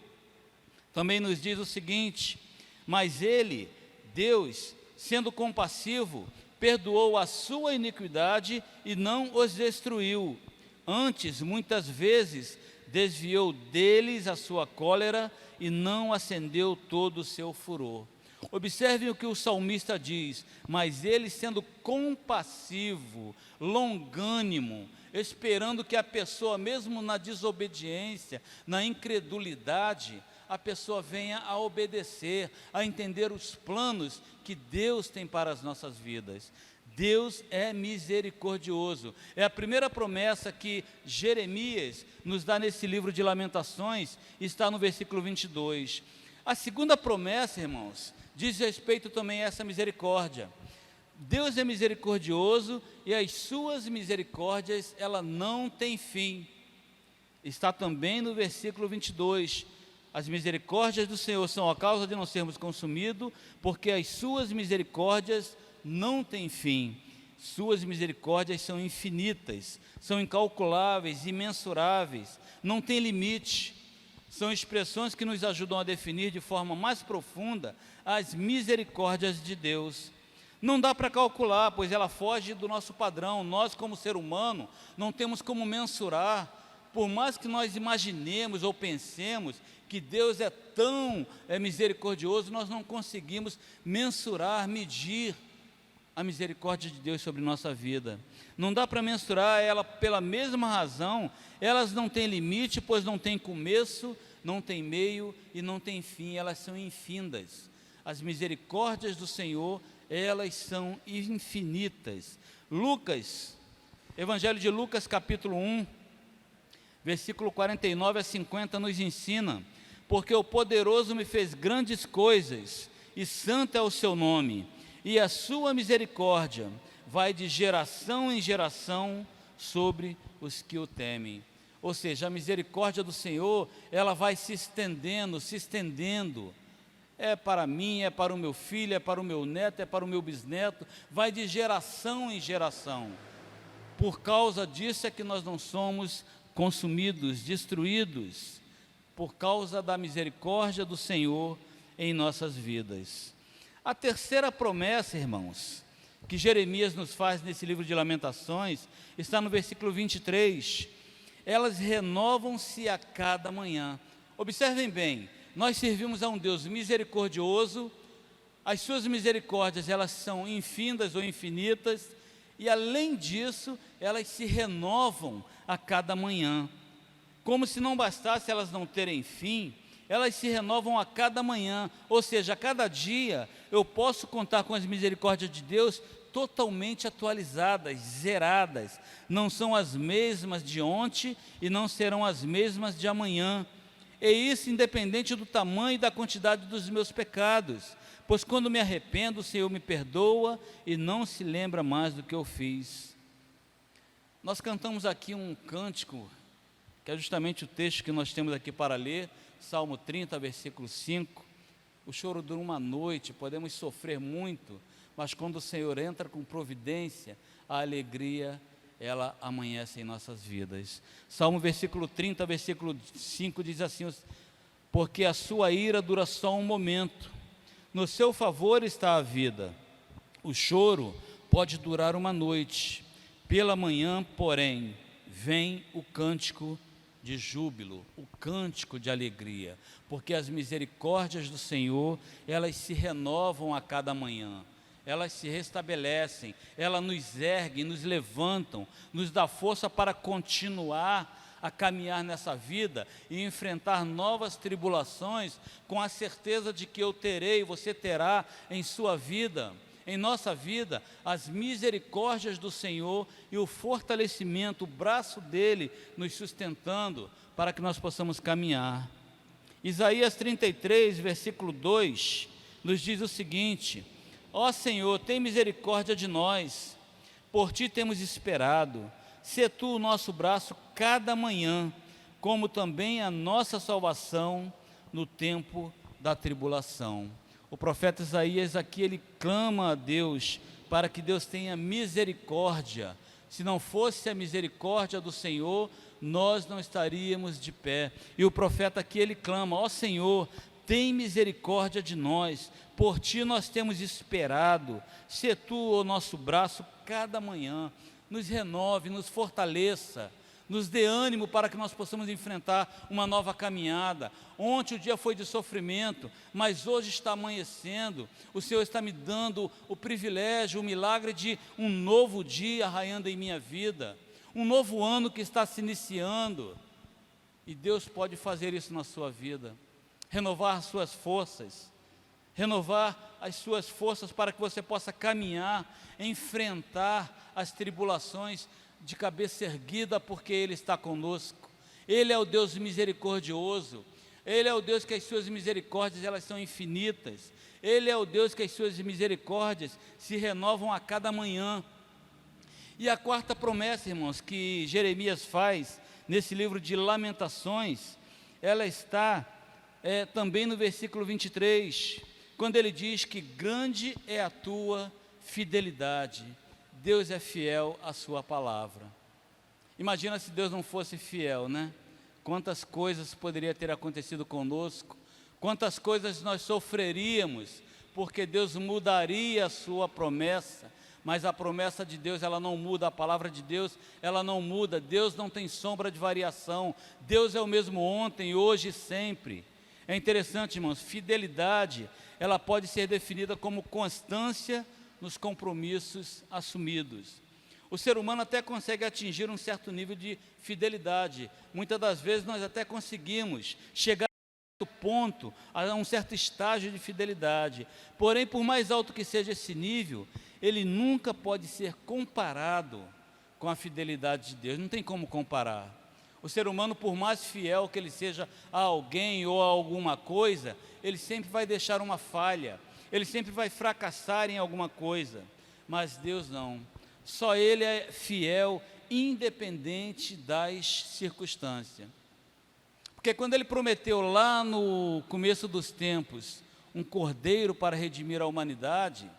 também nos diz o seguinte: mas Ele, Deus, sendo compassivo, perdoou a sua iniquidade e não os destruiu. Antes, muitas vezes, desviou deles a sua cólera e não acendeu todo o seu furor. Observem o que o salmista diz: mas ele, sendo compassivo, longânimo, esperando que a pessoa, mesmo na desobediência, na incredulidade, a pessoa venha a obedecer, a entender os planos que Deus tem para as nossas vidas. Deus é misericordioso. É a primeira promessa que Jeremias nos dá nesse livro de Lamentações, está no versículo 22. A segunda promessa, irmãos, diz respeito também a essa misericórdia. Deus é misericordioso e as suas misericórdias, ela não tem fim. Está também no versículo 22. As misericórdias do Senhor são a causa de não sermos consumidos, porque as suas misericórdias não têm fim. Suas misericórdias são infinitas, são incalculáveis, imensuráveis, não tem limite. São expressões que nos ajudam a definir de forma mais profunda as misericórdias de Deus. Não dá para calcular, pois ela foge do nosso padrão. Nós, como ser humano, não temos como mensurar. Por mais que nós imaginemos ou pensemos que Deus é tão misericordioso, nós não conseguimos mensurar, medir a misericórdia de Deus sobre nossa vida. Não dá para mensurar ela pela mesma razão. Elas não têm limite, pois não têm começo, não têm meio e não têm fim. Elas são infindas. As misericórdias do Senhor, elas são infinitas. Lucas, Evangelho de Lucas, capítulo 1, versículo 49 a 50, nos ensina: porque o poderoso me fez grandes coisas, e santo é o seu nome, e a sua misericórdia vai de geração em geração sobre os que o temem. Ou seja, a misericórdia do Senhor, ela vai se estendendo, é para mim, é para o meu filho, é para o meu neto, é para o meu bisneto, vai de geração em geração. Por causa disso é que nós não somos consumidos, destruídos, por causa da misericórdia do Senhor em nossas vidas. A terceira promessa, irmãos, que Jeremias nos faz nesse livro de Lamentações, está no versículo 23. Elas renovam-se a cada manhã. Observem bem, nós servimos a um Deus misericordioso, as suas misericórdias, elas são infindas ou infinitas, e além disso, elas se renovam a cada manhã. Como se não bastasse elas não terem fim, elas se renovam a cada manhã, ou seja, a cada dia eu posso contar com as misericórdias de Deus totalmente atualizadas, zeradas. Não são as mesmas de ontem e não serão as mesmas de amanhã. E isso independente do tamanho e da quantidade dos meus pecados, pois quando me arrependo, o Senhor me perdoa e não se lembra mais do que eu fiz. Nós cantamos aqui um cântico, que é justamente o texto que nós temos aqui para ler, Salmo 30, versículo 5. O choro dura uma noite, podemos sofrer muito, mas quando o Senhor entra com providência, a alegria, ela amanhece em nossas vidas. Salmo versículo 30, versículo 5 diz assim: porque a sua ira dura só um momento, no seu favor está a vida. O choro pode durar uma noite, pela manhã, porém, vem o cântico de júbilo, o cântico de alegria, porque as misericórdias do Senhor, elas se renovam a cada manhã, elas se restabelecem, elas nos erguem, nos levantam, nos dá força para continuar a caminhar nessa vida e enfrentar novas tribulações com a certeza de que eu terei, você terá em sua vida, em nossa vida, as misericórdias do Senhor e o fortalecimento, o braço dele nos sustentando para que nós possamos caminhar. Isaías 33, versículo 2, nos diz o seguinte: ó Senhor, tem misericórdia de nós, por ti temos esperado, sê tu o nosso braço cada manhã, como também a nossa salvação no tempo da tribulação. O profeta Isaías aqui, ele clama a Deus para que Deus tenha misericórdia. Se não fosse a misericórdia do Senhor, nós não estaríamos de pé. E o profeta aqui, ele clama: ó Senhor, tem misericórdia de nós, por ti nós temos esperado, sê tu o nosso braço cada manhã, nos renove, nos fortaleça, nos dê ânimo para que nós possamos enfrentar uma nova caminhada. Ontem o dia foi de sofrimento, mas hoje está amanhecendo. O Senhor está me dando o privilégio, o milagre de um novo dia raiando em minha vida, um novo ano que está se iniciando, e Deus pode fazer isso na sua vida, renovar as suas forças, para que você possa caminhar, enfrentar as tribulações de cabeça erguida, porque Ele está conosco. Ele é o Deus misericordioso. Ele é o Deus que as suas misericórdias, elas são infinitas. Ele é o Deus que as suas misericórdias se renovam a cada manhã. E a quarta promessa, irmãos, que Jeremias faz nesse livro de Lamentações, ela está também no versículo 23, quando ele diz que grande é a tua fidelidade. Deus é fiel à sua palavra. Imagina se Deus não fosse fiel, né? Quantas coisas poderia ter acontecido conosco, quantas coisas nós sofreríamos, porque Deus mudaria a sua promessa. Mas a promessa de Deus, ela não muda, a palavra de Deus, ela não muda. Deus não tem sombra de variação. Deus é o mesmo ontem, hoje e sempre. É interessante, irmãos, fidelidade, ela pode ser definida como constância nos compromissos assumidos. O ser humano até consegue atingir um certo nível de fidelidade. Muitas das vezes nós até conseguimos chegar a um ponto, a um certo estágio de fidelidade. Porém, por mais alto que seja esse nível, ele nunca pode ser comparado com a fidelidade de Deus. Não tem como comparar. O ser humano, por mais fiel que ele seja a alguém ou a alguma coisa, ele sempre vai deixar uma falha, ele sempre vai fracassar em alguma coisa. Mas Deus não. Só Ele é fiel, independente das circunstâncias. Porque quando Ele prometeu lá no começo dos tempos um cordeiro para redimir a humanidade,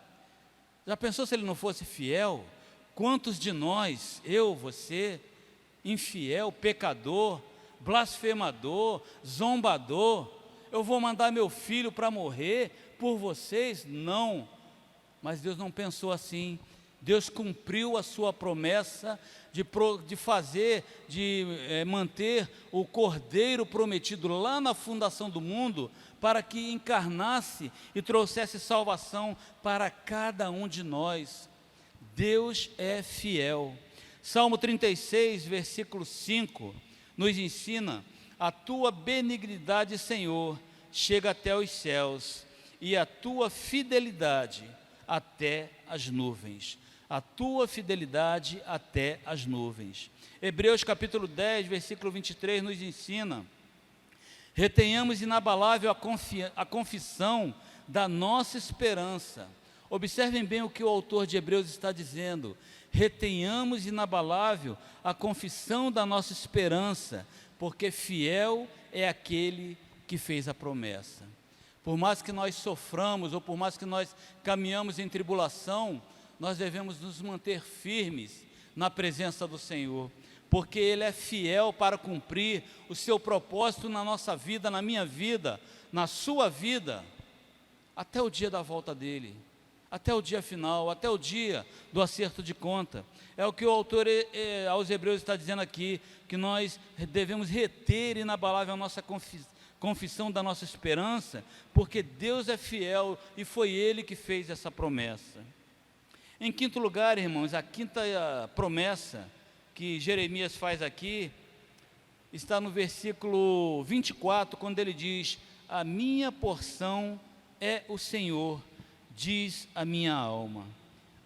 já pensou se Ele não fosse fiel? Quantos de nós, eu, você, infiel, pecador, blasfemador, zombador, eu vou mandar meu filho para morrer por vocês? Não, mas Deus não pensou assim. Deus cumpriu a sua promessa de manter o cordeiro prometido lá na fundação do mundo, para que encarnasse e trouxesse salvação para cada um de nós. Deus é fiel. Salmo 36, versículo 5, nos ensina: a tua benignidade, Senhor, chega até os céus, e a tua fidelidade até as nuvens. A tua fidelidade até as nuvens. Hebreus capítulo 10, versículo 23 nos ensina: retenhamos inabalável a confissão da nossa esperança. Observem bem o que o autor de Hebreus está dizendo: retenhamos inabalável a confissão da nossa esperança, porque fiel é aquele que fez a promessa. Por mais que nós soframos, ou por mais que nós caminhamos em tribulação, nós devemos nos manter firmes na presença do Senhor, porque Ele é fiel para cumprir o seu propósito na nossa vida, na minha vida, na sua vida, até o dia da volta dEle, até o dia final, até o dia do acerto de conta. É o que o autor aos Hebreus está dizendo aqui, que nós devemos reter inabalável a nossa confissão da nossa esperança, porque Deus é fiel e foi Ele que fez essa promessa. Em quinto lugar, irmãos, a quinta promessa que Jeremias faz aqui está no versículo 24, quando ele diz: a minha porção é o Senhor, diz a minha alma.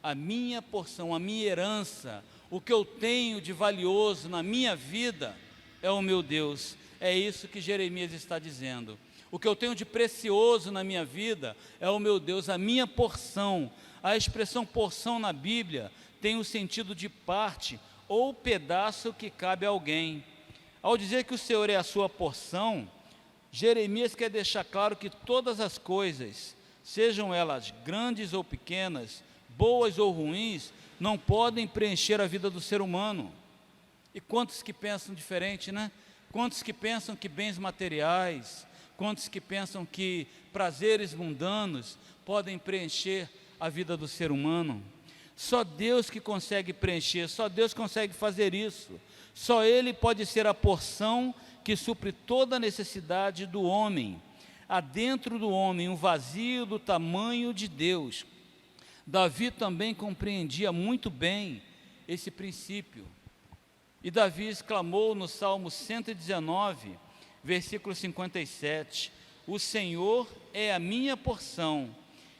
A minha porção, a minha herança, o que eu tenho de valioso na minha vida é o meu Deus. É isso que Jeremias está dizendo. O que eu tenho de precioso na minha vida é o meu Deus, a minha porção. A expressão porção na Bíblia tem o sentido de parte ou pedaço que cabe a alguém. Ao dizer que o Senhor é a sua porção, Jeremias quer deixar claro que todas as coisas, sejam elas grandes ou pequenas, boas ou ruins, não podem preencher a vida do ser humano. E quantos que pensam diferente, né? Quantos que pensam que bens materiais, quantos que pensam que prazeres mundanos podem preencher a vida do ser humano? Só Deus que consegue preencher, só Deus consegue fazer isso. Só Ele pode ser a porção que supre toda a necessidade do homem. Há dentro do homem um vazio do tamanho de Deus. Davi também compreendia muito bem esse princípio. E Davi exclamou no Salmo 119, versículo 57, o Senhor é a minha porção,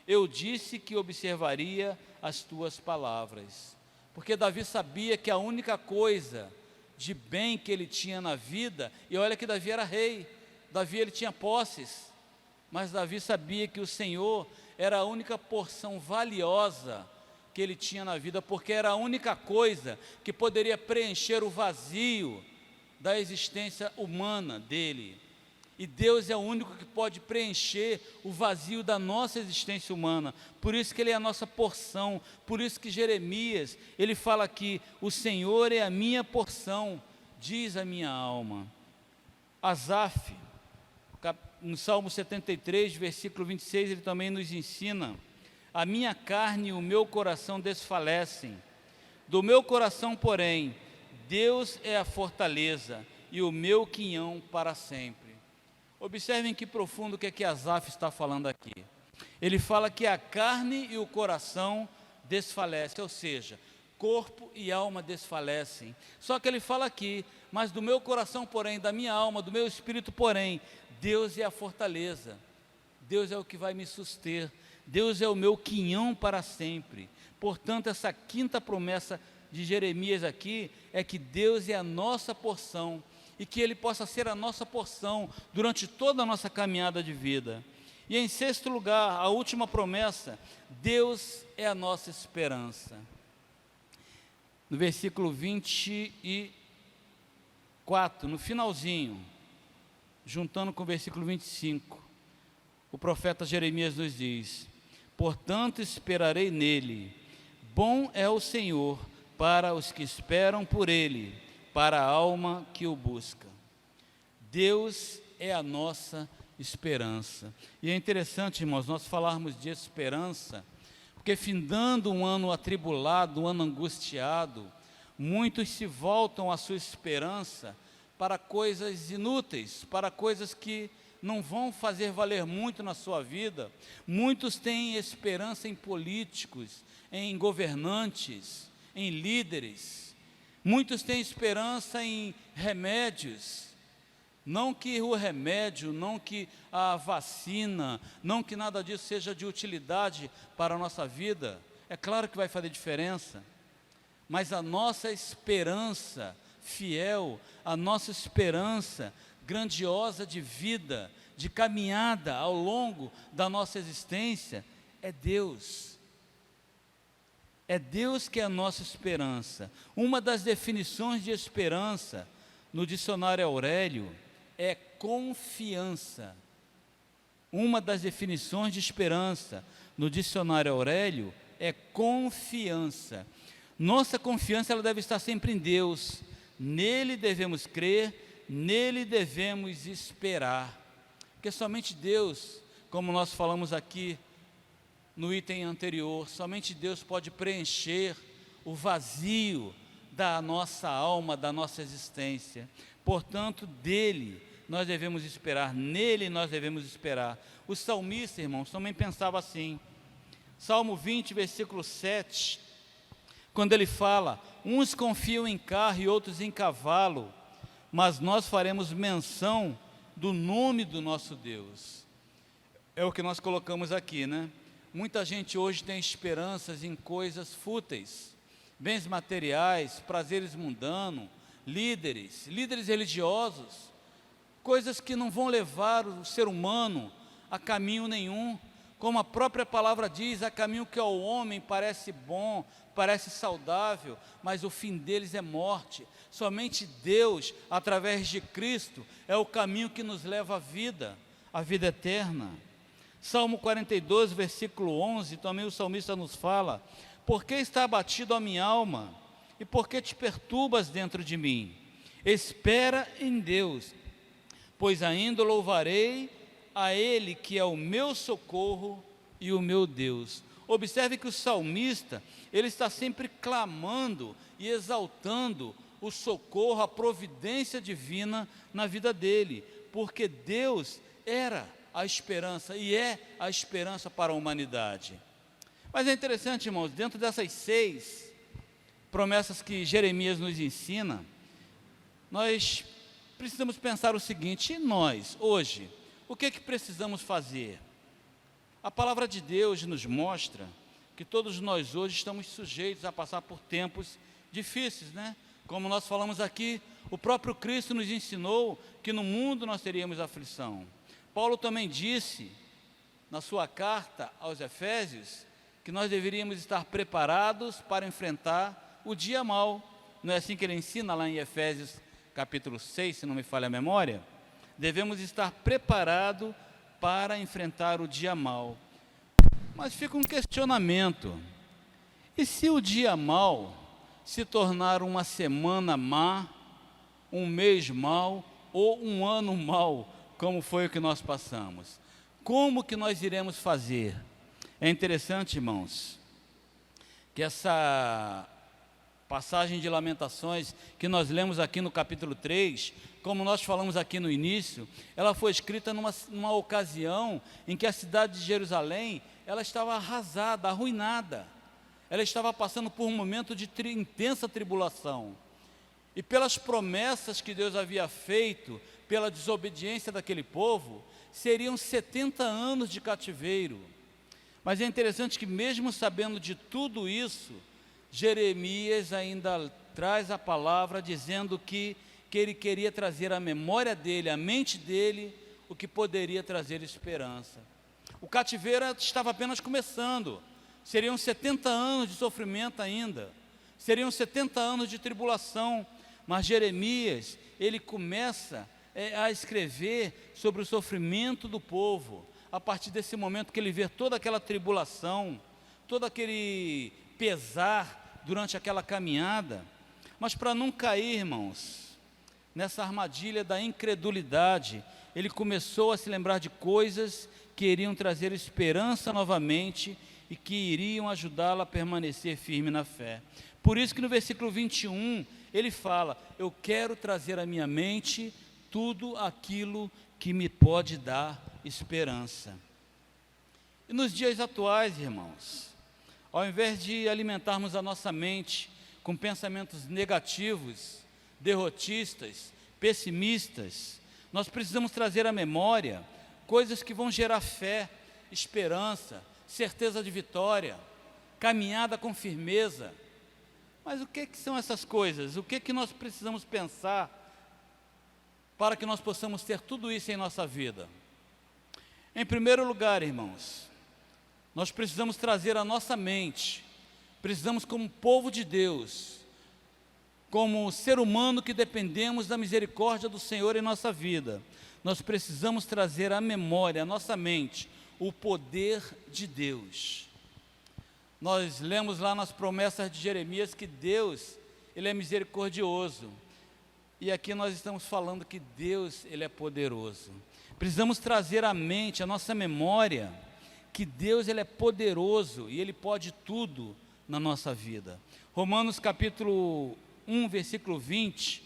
eu disse que observaria as tuas palavras. Porque Davi sabia que a única coisa de bem que ele tinha na vida, e olha que Davi era rei, Davi ele tinha posses, mas Davi sabia que o Senhor era a única porção valiosa que ele tinha na vida, porque era a única coisa que poderia preencher o vazio da existência humana dele. E Deus é o único que pode preencher o vazio da nossa existência humana. Por isso que Ele é a nossa porção. Por isso que Jeremias, ele fala aqui: o Senhor é a minha porção, diz a minha alma. Asaf, no Salmo 73, versículo 26, ele também nos ensina: a minha carne e o meu coração desfalecem. Do meu coração, porém, Deus é a fortaleza e o meu quinhão para sempre. Observem que profundo o que é que Asaf está falando aqui. Ele fala que a carne e o coração desfalecem, ou seja, corpo e alma desfalecem. Só que ele fala aqui: mas do meu coração, porém, da minha alma, do meu espírito, porém, Deus é a fortaleza. Deus é o que vai me suster. Deus é o meu quinhão para sempre. Portanto, essa quinta promessa de Jeremias aqui é que Deus é a nossa porção, e que Ele possa ser a nossa porção durante toda a nossa caminhada de vida. E em sexto lugar, a última promessa: Deus é a nossa esperança. No versículo 24, no finalzinho, juntando com o versículo 25, o profeta Jeremias nos diz: portanto esperarei nele, bom é o Senhor para os que esperam por Ele, para a alma que o busca. Deus é a nossa esperança. E é interessante, irmãos, nós falarmos de esperança, porque findando um ano atribulado, um ano angustiado, muitos se voltam a sua esperança para coisas inúteis, para coisas que não vão fazer valer muito na sua vida. Muitos têm esperança em políticos, em governantes, em líderes. Muitos têm esperança em remédios. Não que o remédio, não que a vacina, não que nada disso seja de utilidade para a nossa vida. É claro que vai fazer diferença. Mas a nossa esperança fiel, a nossa esperança grandiosa de vida, de caminhada ao longo da nossa existência, é Deus. É Deus que é a nossa esperança. Uma das definições de esperança no dicionário Aurélio é confiança. Uma das definições de esperança no dicionário Aurélio é confiança. Nossa confiança ela deve estar sempre em Deus. Nele devemos crer, nele devemos esperar. Porque somente Deus, como nós falamos aqui no item anterior, somente Deus pode preencher o vazio da nossa alma, da nossa existência. Portanto, dele nós devemos esperar, nele nós devemos esperar. O salmista, irmãos, também pensava assim. Salmo 20, versículo 7, quando ele fala: uns confiam em carro e outros em cavalo, mas nós faremos menção do nome do nosso Deus. É o que nós colocamos aqui, né? Muita gente hoje tem esperanças em coisas fúteis, bens materiais, prazeres mundanos, líderes religiosos, coisas que não vão levar o ser humano a caminho nenhum. Como a própria palavra diz, há caminho que ao homem parece bom, parece saudável, mas o fim deles é morte. Somente Deus, através de Cristo, é o caminho que nos leva à vida eterna. Salmo 42, versículo 11, também o salmista nos fala: por que está abatido a minha alma? E por que te perturbas dentro de mim? Espera em Deus, pois ainda louvarei a Ele, que é o meu socorro e o meu Deus. Observe que o salmista, ele está sempre clamando e exaltando o socorro, a providência divina na vida dele, porque Deus era a esperança e é a esperança para a humanidade. Mas é interessante, irmãos, dentro dessas 6 promessas que Jeremias nos ensina, nós precisamos pensar o seguinte: e nós, hoje, o que é que precisamos fazer? A palavra de Deus nos mostra que todos nós hoje estamos sujeitos a passar por tempos difíceis, né? Como nós falamos aqui, O próprio Cristo nos ensinou que no mundo nós teríamos aflição. Paulo também disse, na sua carta aos Efésios, que nós deveríamos estar preparados para enfrentar o dia mau. Não é assim que ele ensina lá em Efésios capítulo 6, se não me falha a memória? Devemos estar preparados para enfrentar o dia mau. Mas fica um questionamento: e se o dia mau se tornar uma semana má, um mês mau ou um ano mau, como foi o que nós passamos? Como que nós iremos fazer? É interessante, irmãos, que essa passagem de Lamentações que nós lemos aqui no capítulo 3, como nós falamos aqui no início, ela foi escrita numa ocasião em que a cidade de Jerusalém, ela estava arrasada, arruinada. Ela estava passando por um momento de intensa tribulação. E pelas promessas que Deus havia feito, pela desobediência daquele povo, seriam 70 anos de cativeiro. Mas é interessante que mesmo sabendo de tudo isso, Jeremias ainda traz a palavra dizendo que ele queria trazer à memória dele, à mente dele, o que poderia trazer esperança. O cativeiro estava apenas começando. Seriam 70 anos de sofrimento ainda, seriam 70 anos de tribulação, mas Jeremias, ele começa a escrever sobre o sofrimento do povo, a partir desse momento que ele vê toda aquela tribulação, todo aquele pesar durante aquela caminhada. Mas para não cair, irmãos, nessa armadilha da incredulidade, ele começou a se lembrar de coisas que iriam trazer esperança novamente e que iriam ajudá-lo a permanecer firme na fé. Por isso que no versículo 21, ele fala: eu quero trazer à minha mente tudo aquilo que me pode dar esperança. E nos dias atuais, irmãos, ao invés de alimentarmos a nossa mente com pensamentos negativos, derrotistas, pessimistas, nós precisamos trazer à memória coisas que vão gerar fé, esperança, certeza de vitória, caminhada com firmeza. Mas o que são essas coisas? O que nós precisamos pensar para que nós possamos ter tudo isso em nossa vida? Em primeiro lugar, irmãos, nós precisamos trazer à nossa mente, precisamos, como povo de Deus, como ser humano que dependemos da misericórdia do Senhor em nossa vida, nós precisamos trazer à memória, à nossa mente, o poder de Deus. Nós lemos lá nas promessas de Jeremias que Deus, Ele é misericordioso. E aqui nós estamos falando que Deus, Ele é poderoso. Precisamos trazer à mente, à nossa memória, que Deus, Ele é poderoso e Ele pode tudo na nossa vida. Romanos capítulo 1, versículo 20,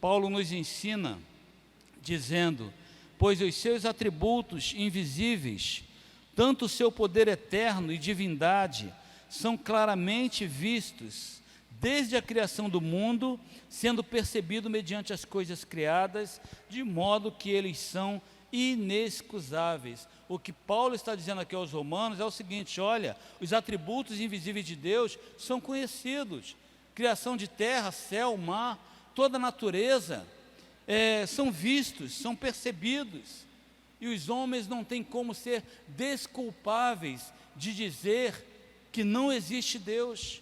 Paulo nos ensina, dizendo: pois os seus atributos invisíveis, tanto o seu poder eterno e divindade, são claramente vistos desde a criação do mundo, sendo percebido mediante as coisas criadas, de modo que eles são inexcusáveis. O que Paulo está dizendo aqui aos romanos é o seguinte: olha, os atributos invisíveis de Deus são conhecidos. Criação de terra, céu, mar, toda a natureza, são vistos, são percebidos, e os homens não têm como ser desculpáveis de dizer que não existe Deus,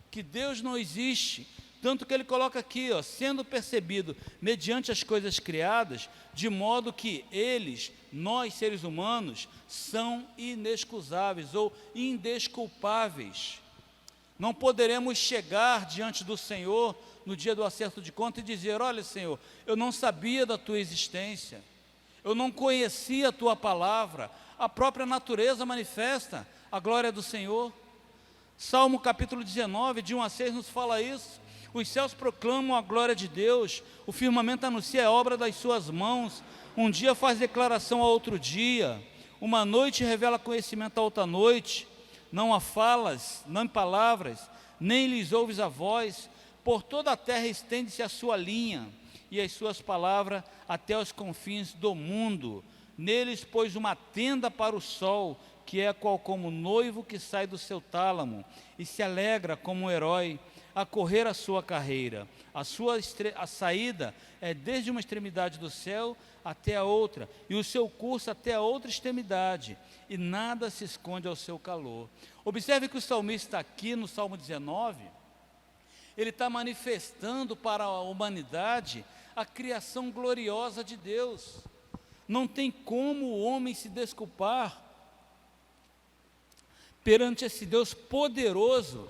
que Deus não existe, tanto que ele coloca aqui, sendo percebido mediante as coisas criadas, de modo que eles, nós seres humanos, são inexcusáveis ou indesculpáveis. Não poderemos chegar diante do Senhor no dia do acerto de conta e dizer: olha, Senhor, eu não sabia da tua existência, eu não conhecia a tua palavra. A própria natureza manifesta a glória do Senhor. Salmo capítulo 19, de 1 a 6 nos fala isso. Os céus proclamam a glória de Deus, o firmamento anuncia a obra das suas mãos. Um dia faz declaração a outro dia, uma noite revela conhecimento a outra noite. Não há falas, nem palavras, nem lhes ouves a voz. Por toda a terra estende-se a sua linha, e as suas palavras até os confins do mundo. Neles pôs uma tenda para o sol, que é qual como noivo que sai do seu tálamo, e se alegra como um herói. a correr a sua carreira. A saída é desde uma extremidade do céu até a outra, e o seu curso até a outra extremidade, e nada se esconde ao seu calor. Observe que o salmista aqui no Salmo 19, ele está manifestando para a humanidade a criação gloriosa de Deus. Não tem como o homem se desculpar perante esse Deus poderoso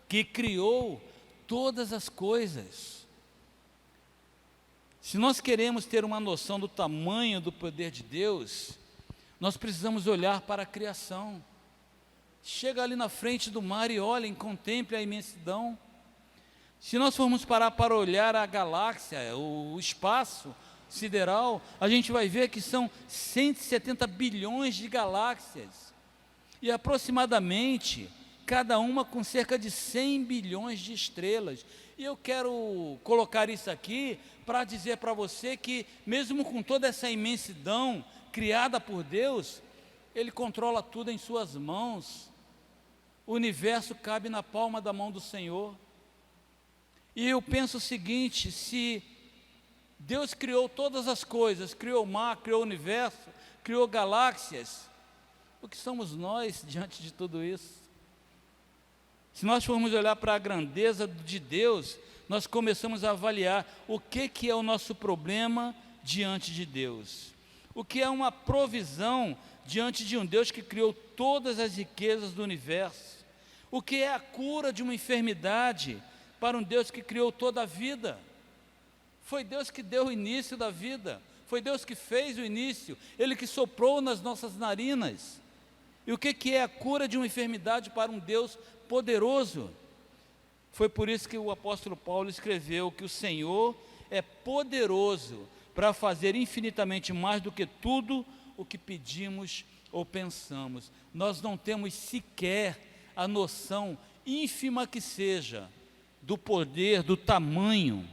que criou todas as coisas. Se nós queremos ter uma noção do tamanho do poder de Deus, nós precisamos olhar para a criação. Chega ali na frente do mar e olhem, contemple a imensidão. Se nós formos parar para olhar a galáxia, o espaço sideral, a gente vai ver que são 170 bilhões de galáxias, e aproximadamente cada uma com cerca de 100 bilhões de estrelas. E eu quero colocar isso aqui para dizer para você que, mesmo com toda essa imensidão criada por Deus, Ele controla tudo em suas mãos. O universo cabe na palma da mão do Senhor. E eu penso o seguinte: se Deus criou todas as coisas, criou o mar, criou o universo, criou galáxias, o que somos nós diante de tudo isso? Se nós formos olhar para a grandeza de Deus, nós começamos a avaliar o que é o nosso problema diante de Deus. O que é uma provisão diante de um Deus que criou todas as riquezas do universo. O que é a cura de uma enfermidade para um Deus que criou toda a vida. Foi Deus que deu o início da vida, foi Deus que fez o início, Ele que soprou nas nossas narinas. E o que é a cura de uma enfermidade para um Deus poderoso? Foi por isso que o apóstolo Paulo escreveu que o Senhor é poderoso para fazer infinitamente mais do que tudo o que pedimos ou pensamos. Nós não temos sequer a noção, ínfima que seja, do poder, do tamanho,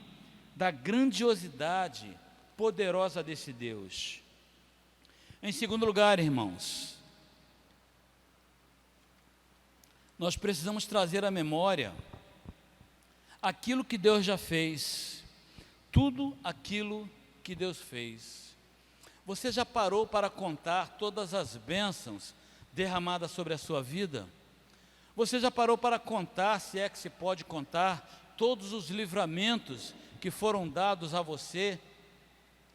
da grandiosidade poderosa desse Deus. Em segundo lugar, irmãos, nós precisamos trazer à memória aquilo que Deus já fez, tudo aquilo que Deus fez. Você já parou para contar todas as bênçãos derramadas sobre a sua vida? Você já parou para contar, se é que se pode contar, todos os livramentos que foram dados a você?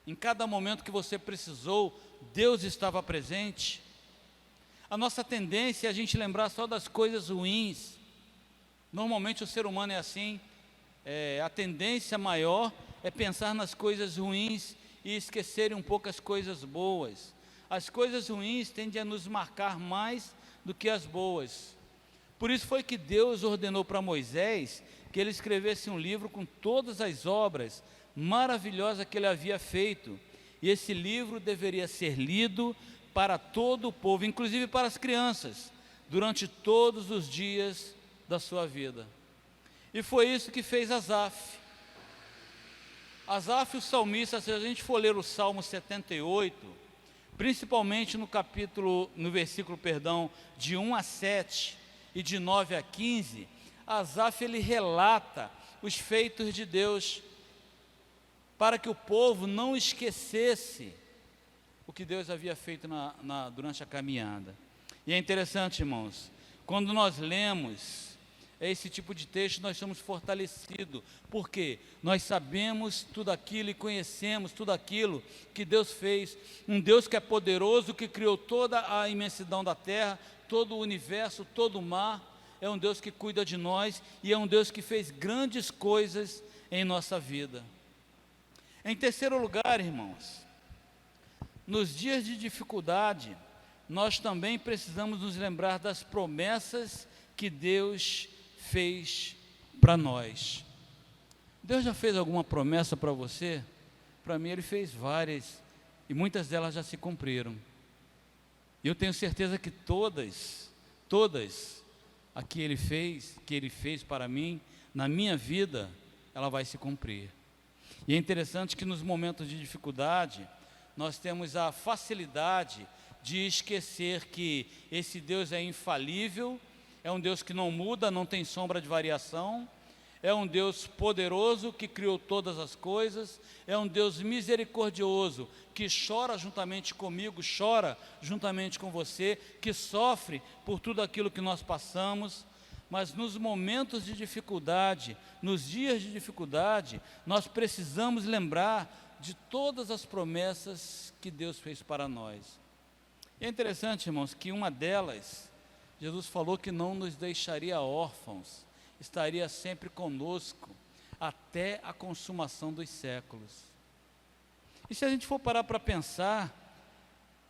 Em cada momento que você precisou, Deus estava presente. A nossa tendência é a gente lembrar só das coisas ruins. Normalmente o ser humano é assim. A tendência maior é pensar nas coisas ruins e esquecer um pouco as coisas boas. As coisas ruins tendem a nos marcar mais do que as boas. Por isso foi que Deus ordenou para Moisés que ele escrevesse um livro com todas as obras maravilhosas que ele havia feito. E esse livro deveria ser lido para todo o povo, inclusive para as crianças, durante todos os dias da sua vida. E foi isso que fez Asaf. Asaf, o salmista, se a gente for ler o Salmo 78, principalmente no versículo, de 1 a 7 e de 9 a 15, Asaf, ele relata os feitos de Deus, para que o povo não esquecesse o que Deus havia feito durante a caminhada. E é interessante, irmãos, quando nós lemos esse tipo de texto, nós somos fortalecidos, porque nós sabemos tudo aquilo e conhecemos tudo aquilo que Deus fez. Um Deus que é poderoso, que criou toda a imensidão da terra, todo o universo, todo o mar. É um Deus que cuida de nós e é um Deus que fez grandes coisas em nossa vida. Em terceiro lugar, irmãos, nos dias de dificuldade, nós também precisamos nos lembrar das promessas que Deus fez para nós. Deus já fez alguma promessa para você? Para mim Ele fez várias, e muitas delas já se cumpriram. E eu tenho certeza que todas a que Ele fez para mim, na minha vida, ela vai se cumprir. E é interessante que nos momentos de dificuldade, nós temos a facilidade de esquecer que esse Deus é infalível, é um Deus que não muda, não tem sombra de variação, É um Deus poderoso que criou todas as coisas, é um Deus misericordioso que chora juntamente comigo, chora juntamente com você, que sofre por tudo aquilo que nós passamos, mas nos momentos de dificuldade, nos dias de dificuldade, nós precisamos lembrar de todas as promessas que Deus fez para nós. E é interessante, irmãos, que uma delas, Jesus falou que não nos deixaria órfãos, estaria sempre conosco até a consumação dos séculos. E se a gente for parar para pensar,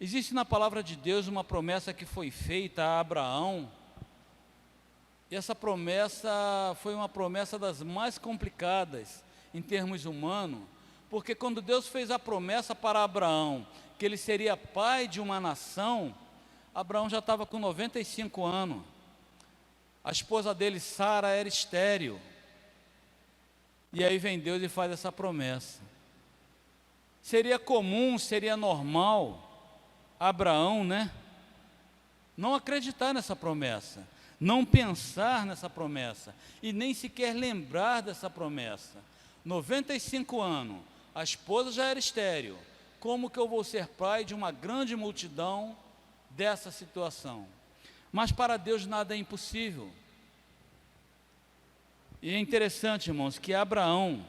existe na palavra de Deus uma promessa que foi feita a Abraão, e essa promessa foi uma promessa das mais complicadas em termos humanos, porque quando Deus fez a promessa para Abraão, que ele seria pai de uma nação, Abraão já estava com 95 anos, a esposa dele, Sara, era estéril, e aí vem Deus e faz essa promessa. Seria comum, seria normal, Abraão, não acreditar nessa promessa, não pensar nessa promessa, e nem sequer lembrar dessa promessa. 95 anos, a esposa já era estéril, como que eu vou ser pai de uma grande multidão dessa situação? Mas para Deus nada é impossível. E é interessante, irmãos, que Abraão,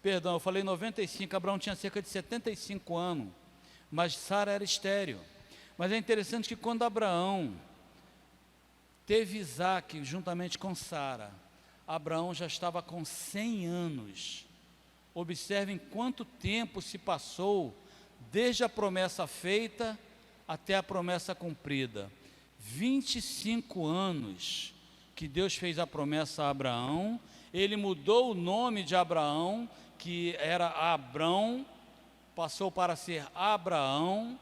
eu falei 95, Abraão tinha cerca de 75 anos, mas Sara era estéril. Mas é interessante que quando Abraão teve Isaque juntamente com Sara, Abraão já estava com 100 anos. Observem quanto tempo se passou desde a promessa feita até a promessa cumprida. 25 anos que Deus fez a promessa a Abraão. Ele mudou o nome de Abraão, que era Abrão, passou para ser Abraão,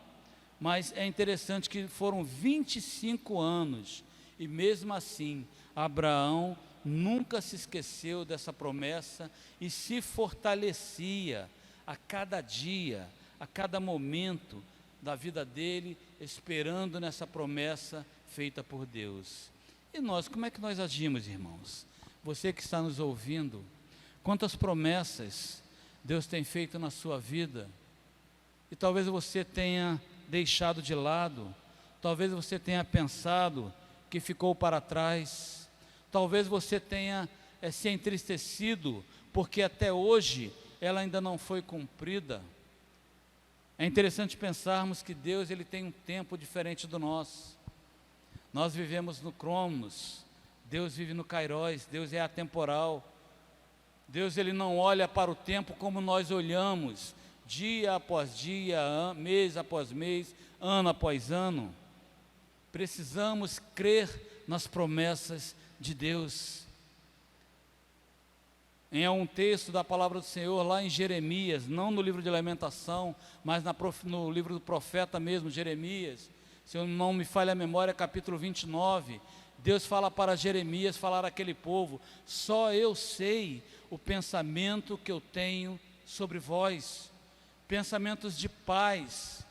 mas é interessante que foram 25 anos, e mesmo assim, Abraão nunca se esqueceu dessa promessa e se fortalecia a cada dia, a cada momento da vida dele, esperando nessa promessa feita por Deus. E nós, como é que nós agimos, irmãos? Você que está nos ouvindo, quantas promessas Deus tem feito na sua vida, e talvez você tenha deixado de lado, talvez você tenha pensado que ficou para trás, talvez você tenha se entristecido, porque até hoje ela ainda não foi cumprida. É interessante pensarmos que Deus ele tem um tempo diferente do nosso. Nós vivemos no Cronos, Deus vive no Kairos, Deus é atemporal. Deus ele não olha para o tempo como nós olhamos, dia após dia, mês após mês, ano após ano. Precisamos crer nas promessas de Deus. Em um texto da palavra do Senhor, lá em Jeremias, não no livro de Lamentação, mas no livro do profeta mesmo, Jeremias, se eu não me falha a memória, capítulo 29, Deus fala para Jeremias, falar àquele povo: só eu sei o pensamento que eu tenho sobre vós, pensamentos de paz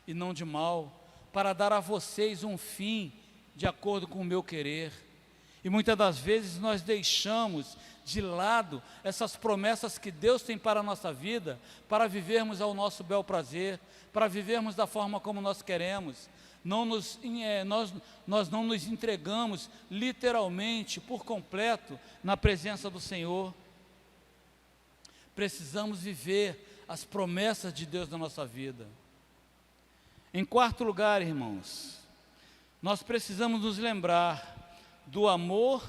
e não de mal, para dar a vocês um fim de acordo com o meu querer. E muitas das vezes nós deixamos de lado essas promessas que Deus tem para a nossa vida, para vivermos ao nosso bel prazer, para vivermos da forma como nós queremos. Nós não nos entregamos literalmente, por completo, na presença do Senhor. Precisamos viver as promessas de Deus na nossa vida. Em quarto lugar, irmãos, nós precisamos nos lembrar do amor,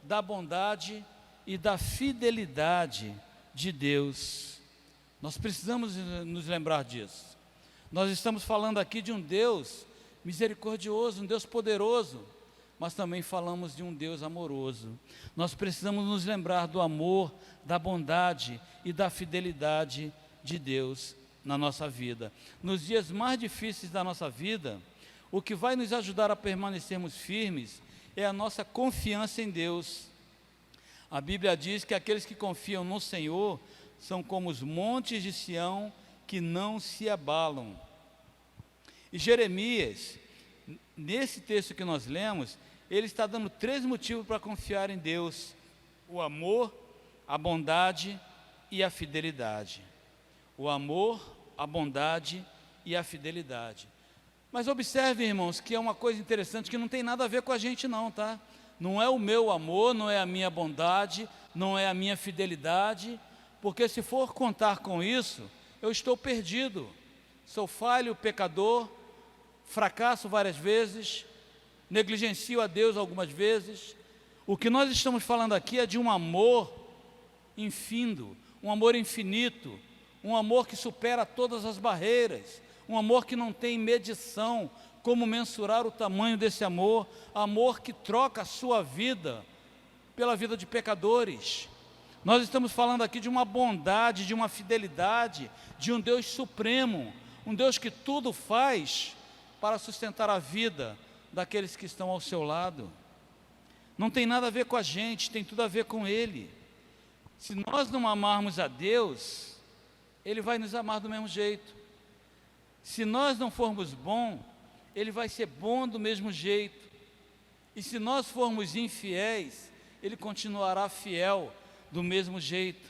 da bondade e da fidelidade de Deus. Nós precisamos nos lembrar disso. Nós estamos falando aqui de um Deus misericordioso, um Deus poderoso, mas também falamos de um Deus amoroso. Nós precisamos nos lembrar do amor, da bondade e da fidelidade de Deus na nossa vida. Nos dias mais difíceis da nossa vida, o que vai nos ajudar a permanecermos firmes é a nossa confiança em Deus. A Bíblia diz que aqueles que confiam no Senhor são como os montes de Sião que não se abalam. E Jeremias, nesse texto que nós lemos, ele está dando 3 motivos para confiar em Deus: o amor, a bondade e a fidelidade. O amor, a bondade e a fidelidade. Mas observe, irmãos, que é uma coisa interessante que não tem nada a ver com a gente não, tá? Não é o meu amor, não é a minha bondade, não é a minha fidelidade, porque se for contar com isso, eu estou perdido. Sou falho, pecador, fracasso várias vezes, negligencio a Deus algumas vezes. O que nós estamos falando aqui é de um amor infindo, um amor infinito, um amor que supera todas as barreiras, um amor que não tem medição, como mensurar o tamanho desse amor, amor que troca a sua vida pela vida de pecadores. Nós estamos falando aqui de uma bondade, de uma fidelidade, de um Deus supremo, um Deus que tudo faz para sustentar a vida daqueles que estão ao seu lado. Não tem nada a ver com a gente, tem tudo a ver com Ele. Se nós não amarmos a Deus, Ele vai nos amar do mesmo jeito. Se nós não formos bons, Ele vai ser bom do mesmo jeito. E se nós formos infiéis, Ele continuará fiel do mesmo jeito.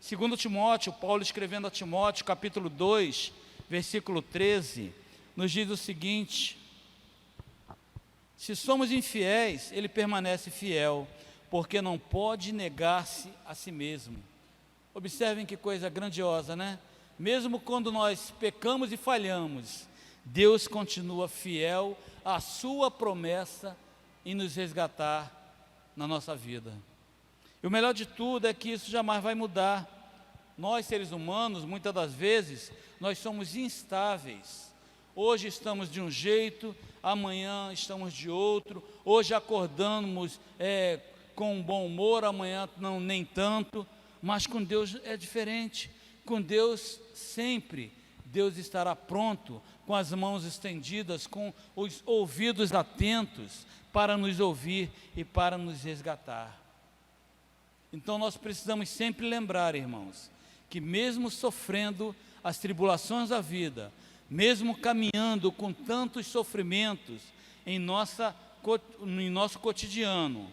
Segundo Timóteo, Paulo escrevendo a Timóteo, capítulo 2, versículo 13, nos diz o seguinte: se somos infiéis, Ele permanece fiel, porque não pode negar-se a si mesmo. Observem que coisa grandiosa, né? Mesmo quando nós pecamos e falhamos, Deus continua fiel à sua promessa em nos resgatar na nossa vida. E o melhor de tudo é que isso jamais vai mudar. Nós, seres humanos, muitas das vezes, nós somos instáveis. Hoje estamos de um jeito, amanhã estamos de outro. Hoje acordamos com um bom humor, amanhã não, nem tanto. Mas com Deus é diferente. Com Deus sempre, Deus estará pronto, com as mãos estendidas, com os ouvidos atentos, para nos ouvir e para nos resgatar. Então nós precisamos sempre lembrar, irmãos, que mesmo sofrendo as tribulações da vida, mesmo caminhando com tantos sofrimentos em nosso cotidiano,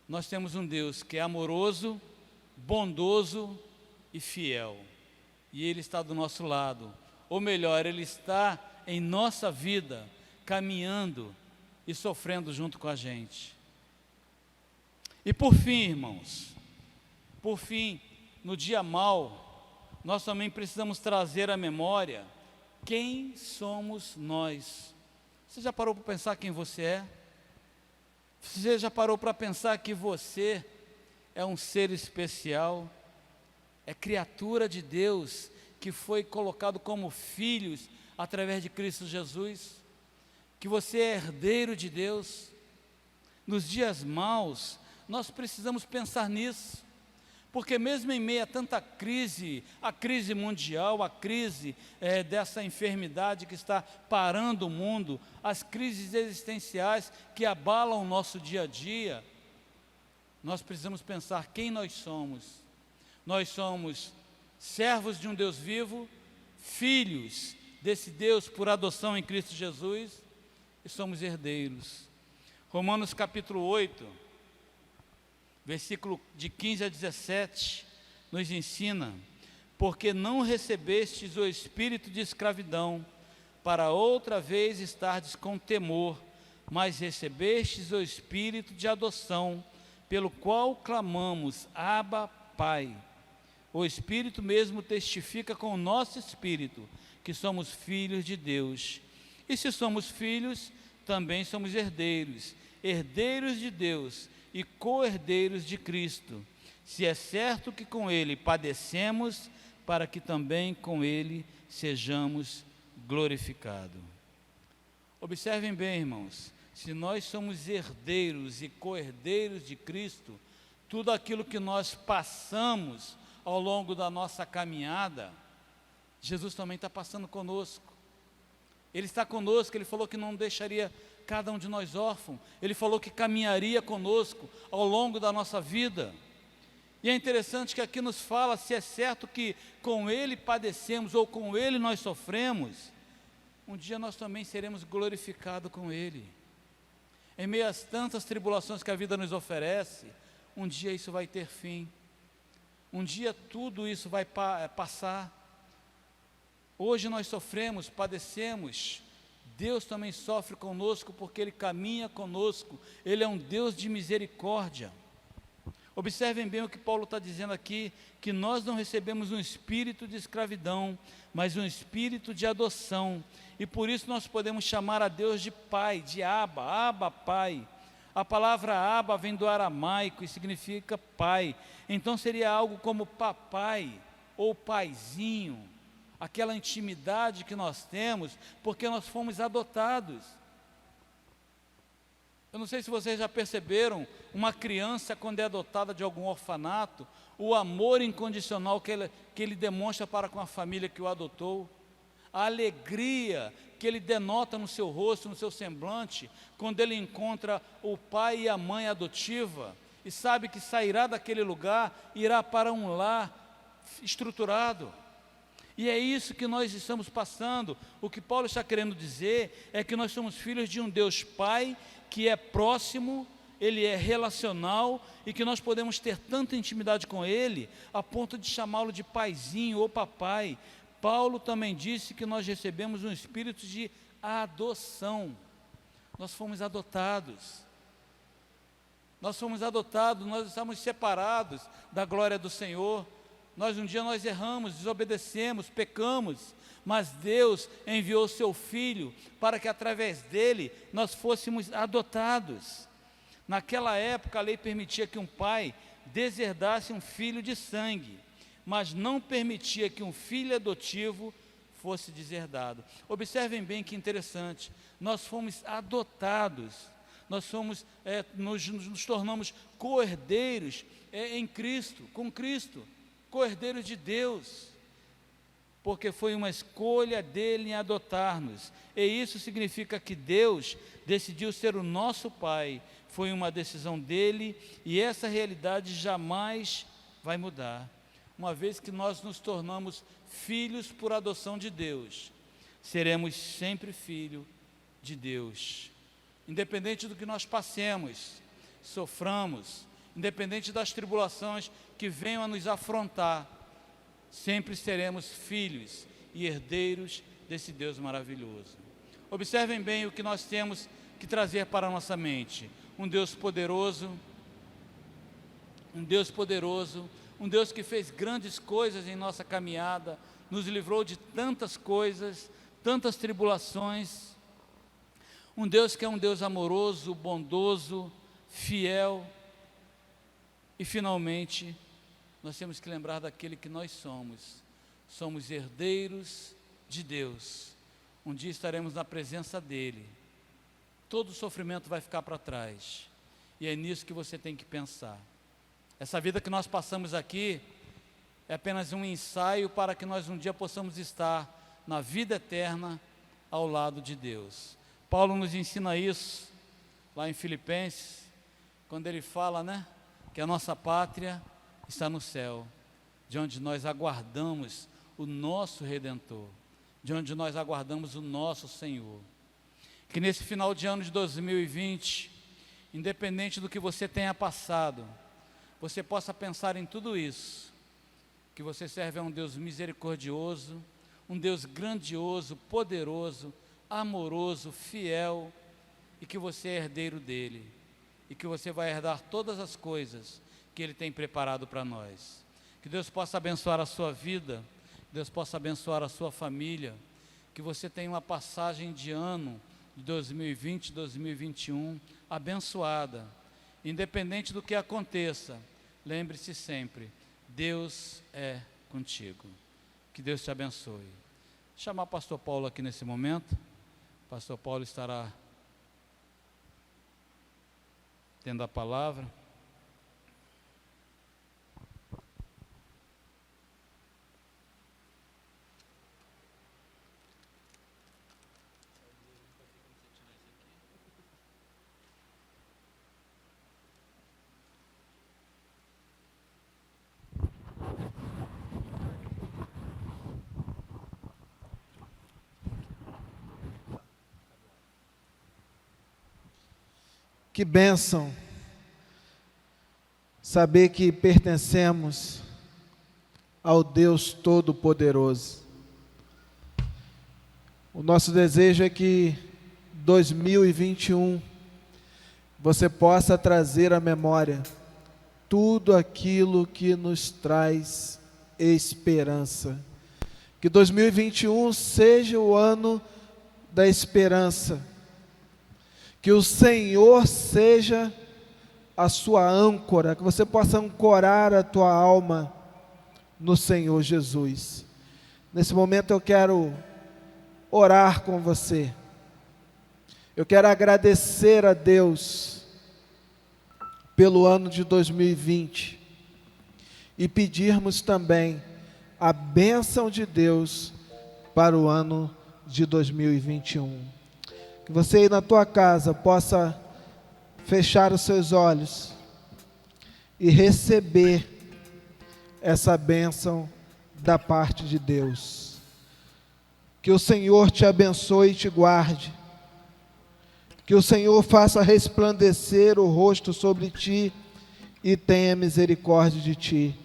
nós temos um Deus que é amoroso, bondoso e fiel. E Ele está do nosso lado. Ou melhor, Ele está em nossa vida, caminhando e sofrendo junto com a gente. E por fim, irmãos, no dia mau, nós também precisamos trazer à memória quem somos nós. Você já parou para pensar quem você é? Você já parou para pensar que você é um ser especial, é criatura de Deus, que foi colocado como filhos através de Cristo Jesus, que você é herdeiro de Deus? Nos dias maus, nós precisamos pensar nisso, porque mesmo em meio a tanta crise, a crise mundial, a crise dessa enfermidade que está parando o mundo, as crises existenciais que abalam o nosso dia a dia, nós precisamos pensar quem nós somos. Nós somos servos de um Deus vivo, filhos desse Deus por adoção em Cristo Jesus, e somos herdeiros. Romanos capítulo 8, versículo de 15 a 17, nos ensina: porque não recebestes o espírito de escravidão, para outra vez estardes com temor, mas recebestes o espírito de adoção, pelo qual clamamos, Abba, Pai. O Espírito mesmo testifica com o nosso espírito que somos filhos de Deus. E se somos filhos, também somos herdeiros, herdeiros de Deus e co-herdeiros de Cristo, se é certo que com Ele padecemos, para que também com Ele sejamos glorificados. Observem bem, irmãos, se nós somos herdeiros e co-herdeiros de Cristo, tudo aquilo que nós passamos ao longo da nossa caminhada, Jesus também está passando conosco. Ele está conosco, Ele falou que não deixaria cada um de nós órfão, Ele falou que caminharia conosco ao longo da nossa vida. E é interessante que aqui nos fala, se é certo que com Ele padecemos ou com Ele nós sofremos, um dia nós também seremos glorificados com Ele. em meio às tantas tribulações que a vida nos oferece, um dia isso vai ter fim. Um dia tudo isso vai passar. Hoje nós sofremos, padecemos. Deus também sofre conosco, porque Ele caminha conosco. Ele é um Deus de misericórdia. Observem bem o que Paulo está dizendo aqui, que nós não recebemos um espírito de escravidão, mas um espírito de adoção, e por isso nós podemos chamar a Deus de Pai, de Abba, Pai. A palavra Abba vem do aramaico e significa pai, então seria algo como papai ou paizinho, aquela intimidade que nós temos, porque nós fomos adotados. Eu não sei se vocês já perceberam, uma criança quando é adotada de algum orfanato, o amor incondicional que ele demonstra para com a família que o adotou, a alegria que ele denota no seu rosto, no seu semblante, quando ele encontra o pai e a mãe adotiva, e sabe que sairá daquele lugar, irá para um lar estruturado. E é isso que nós estamos passando. O que Paulo está querendo dizer é que nós somos filhos de um Deus Pai, que é próximo, Ele é relacional, e que nós podemos ter tanta intimidade com Ele, a ponto de chamá-lo de paizinho ou papai. Paulo também disse que nós recebemos um espírito de adoção. Nós fomos adotados. Nós fomos adotados, nós estamos separados da glória do Senhor. Um dia nós erramos, desobedecemos, pecamos, mas Deus enviou o seu Filho para que através dele nós fôssemos adotados. Naquela época a lei permitia que um pai deserdasse um filho de sangue, mas não permitia que um filho adotivo fosse deserdado. Observem bem que interessante, nós fomos adotados, nos tornamos co-herdeiros em Cristo, com Cristo, co-herdeiros de Deus, porque foi uma escolha dele em adotar-nos, e isso significa que Deus decidiu ser o nosso Pai, foi uma decisão dele, e essa realidade jamais vai mudar. Uma vez que nós nos tornamos filhos por adoção de Deus, seremos sempre filho de Deus, independente do que nós passemos, soframos, independente das tribulações que venham a nos afrontar, sempre seremos filhos e herdeiros desse Deus maravilhoso. Observem bem o que nós temos que trazer para a nossa mente: um Deus poderoso, um Deus poderoso, um Deus que fez grandes coisas em nossa caminhada, nos livrou de tantas coisas, tantas tribulações, um Deus que é um Deus amoroso, bondoso, fiel. E finalmente, nós temos que lembrar daquele que nós somos herdeiros de Deus. Um dia estaremos na presença dEle, todo o sofrimento vai ficar para trás, e é nisso que você tem que pensar. Essa vida que nós passamos aqui é apenas um ensaio para que nós um dia possamos estar na vida eterna ao lado de Deus. Paulo nos ensina isso lá em Filipenses, quando ele fala, que a nossa pátria está no céu, de onde nós aguardamos o nosso Redentor, de onde nós aguardamos o nosso Senhor. Que nesse final de ano de 2020, independente do que você tenha passado, você possa pensar em tudo isso, que você serve a um Deus misericordioso, um Deus grandioso, poderoso, amoroso, fiel, e que você é herdeiro dele, e que você vai herdar todas as coisas que Ele tem preparado para nós. Que Deus possa abençoar a sua vida, que Deus possa abençoar a sua família, que você tenha uma passagem de ano de 2020, 2021 abençoada. Independente do que aconteça, lembre-se sempre, Deus é contigo. Que Deus te abençoe. Vou chamar o pastor Paulo aqui nesse momento. O pastor Paulo estará tendo a palavra. Que bênção saber que pertencemos ao Deus Todo-Poderoso. O nosso desejo é que 2021 você possa trazer à memória tudo aquilo que nos traz esperança. Que 2021 seja o ano da esperança. Que o Senhor seja a sua âncora, que você possa ancorar a tua alma no Senhor Jesus. Nesse momento eu quero orar com você. Eu quero agradecer a Deus pelo ano de 2020 e pedirmos também a bênção de Deus para o ano de 2021. Que você aí na tua casa possa fechar os seus olhos e receber essa bênção da parte de Deus. Que o Senhor te abençoe e te guarde. Que o Senhor faça resplandecer o rosto sobre ti e tenha misericórdia de ti.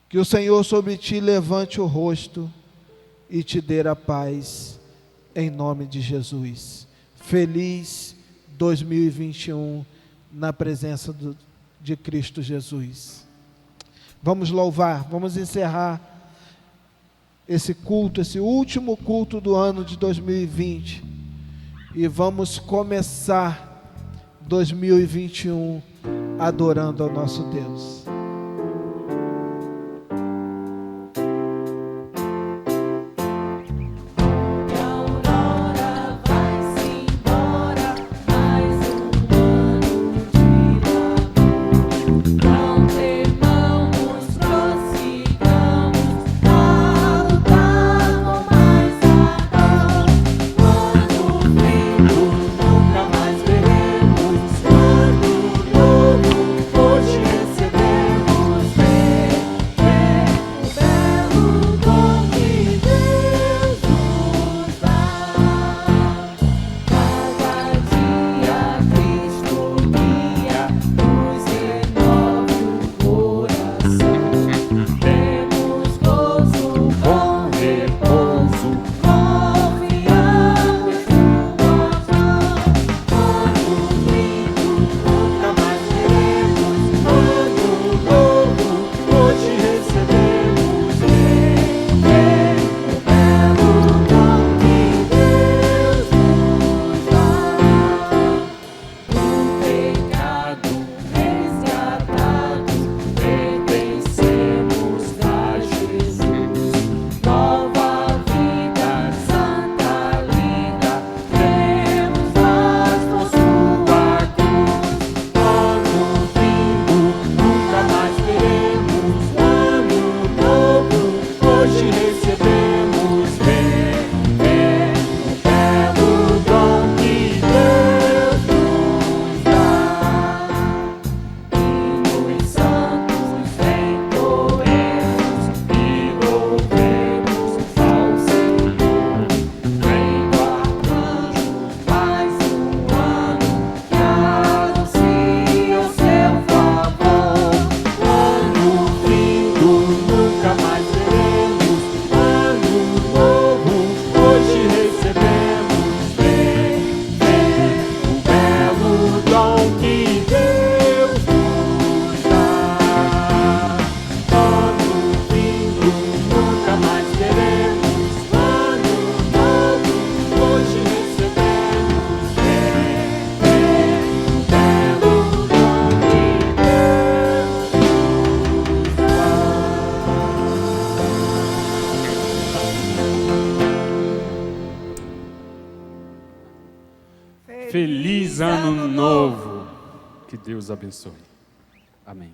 Que o Senhor sobre ti levante o rosto e te dê a paz, em nome de Jesus. Feliz 2021 na presença de Cristo Jesus. Vamos louvar, vamos encerrar esse culto, esse último culto do ano de 2020 e vamos começar 2021 adorando ao nosso Deus. Feliz ano novo. Que Deus abençoe. Amém.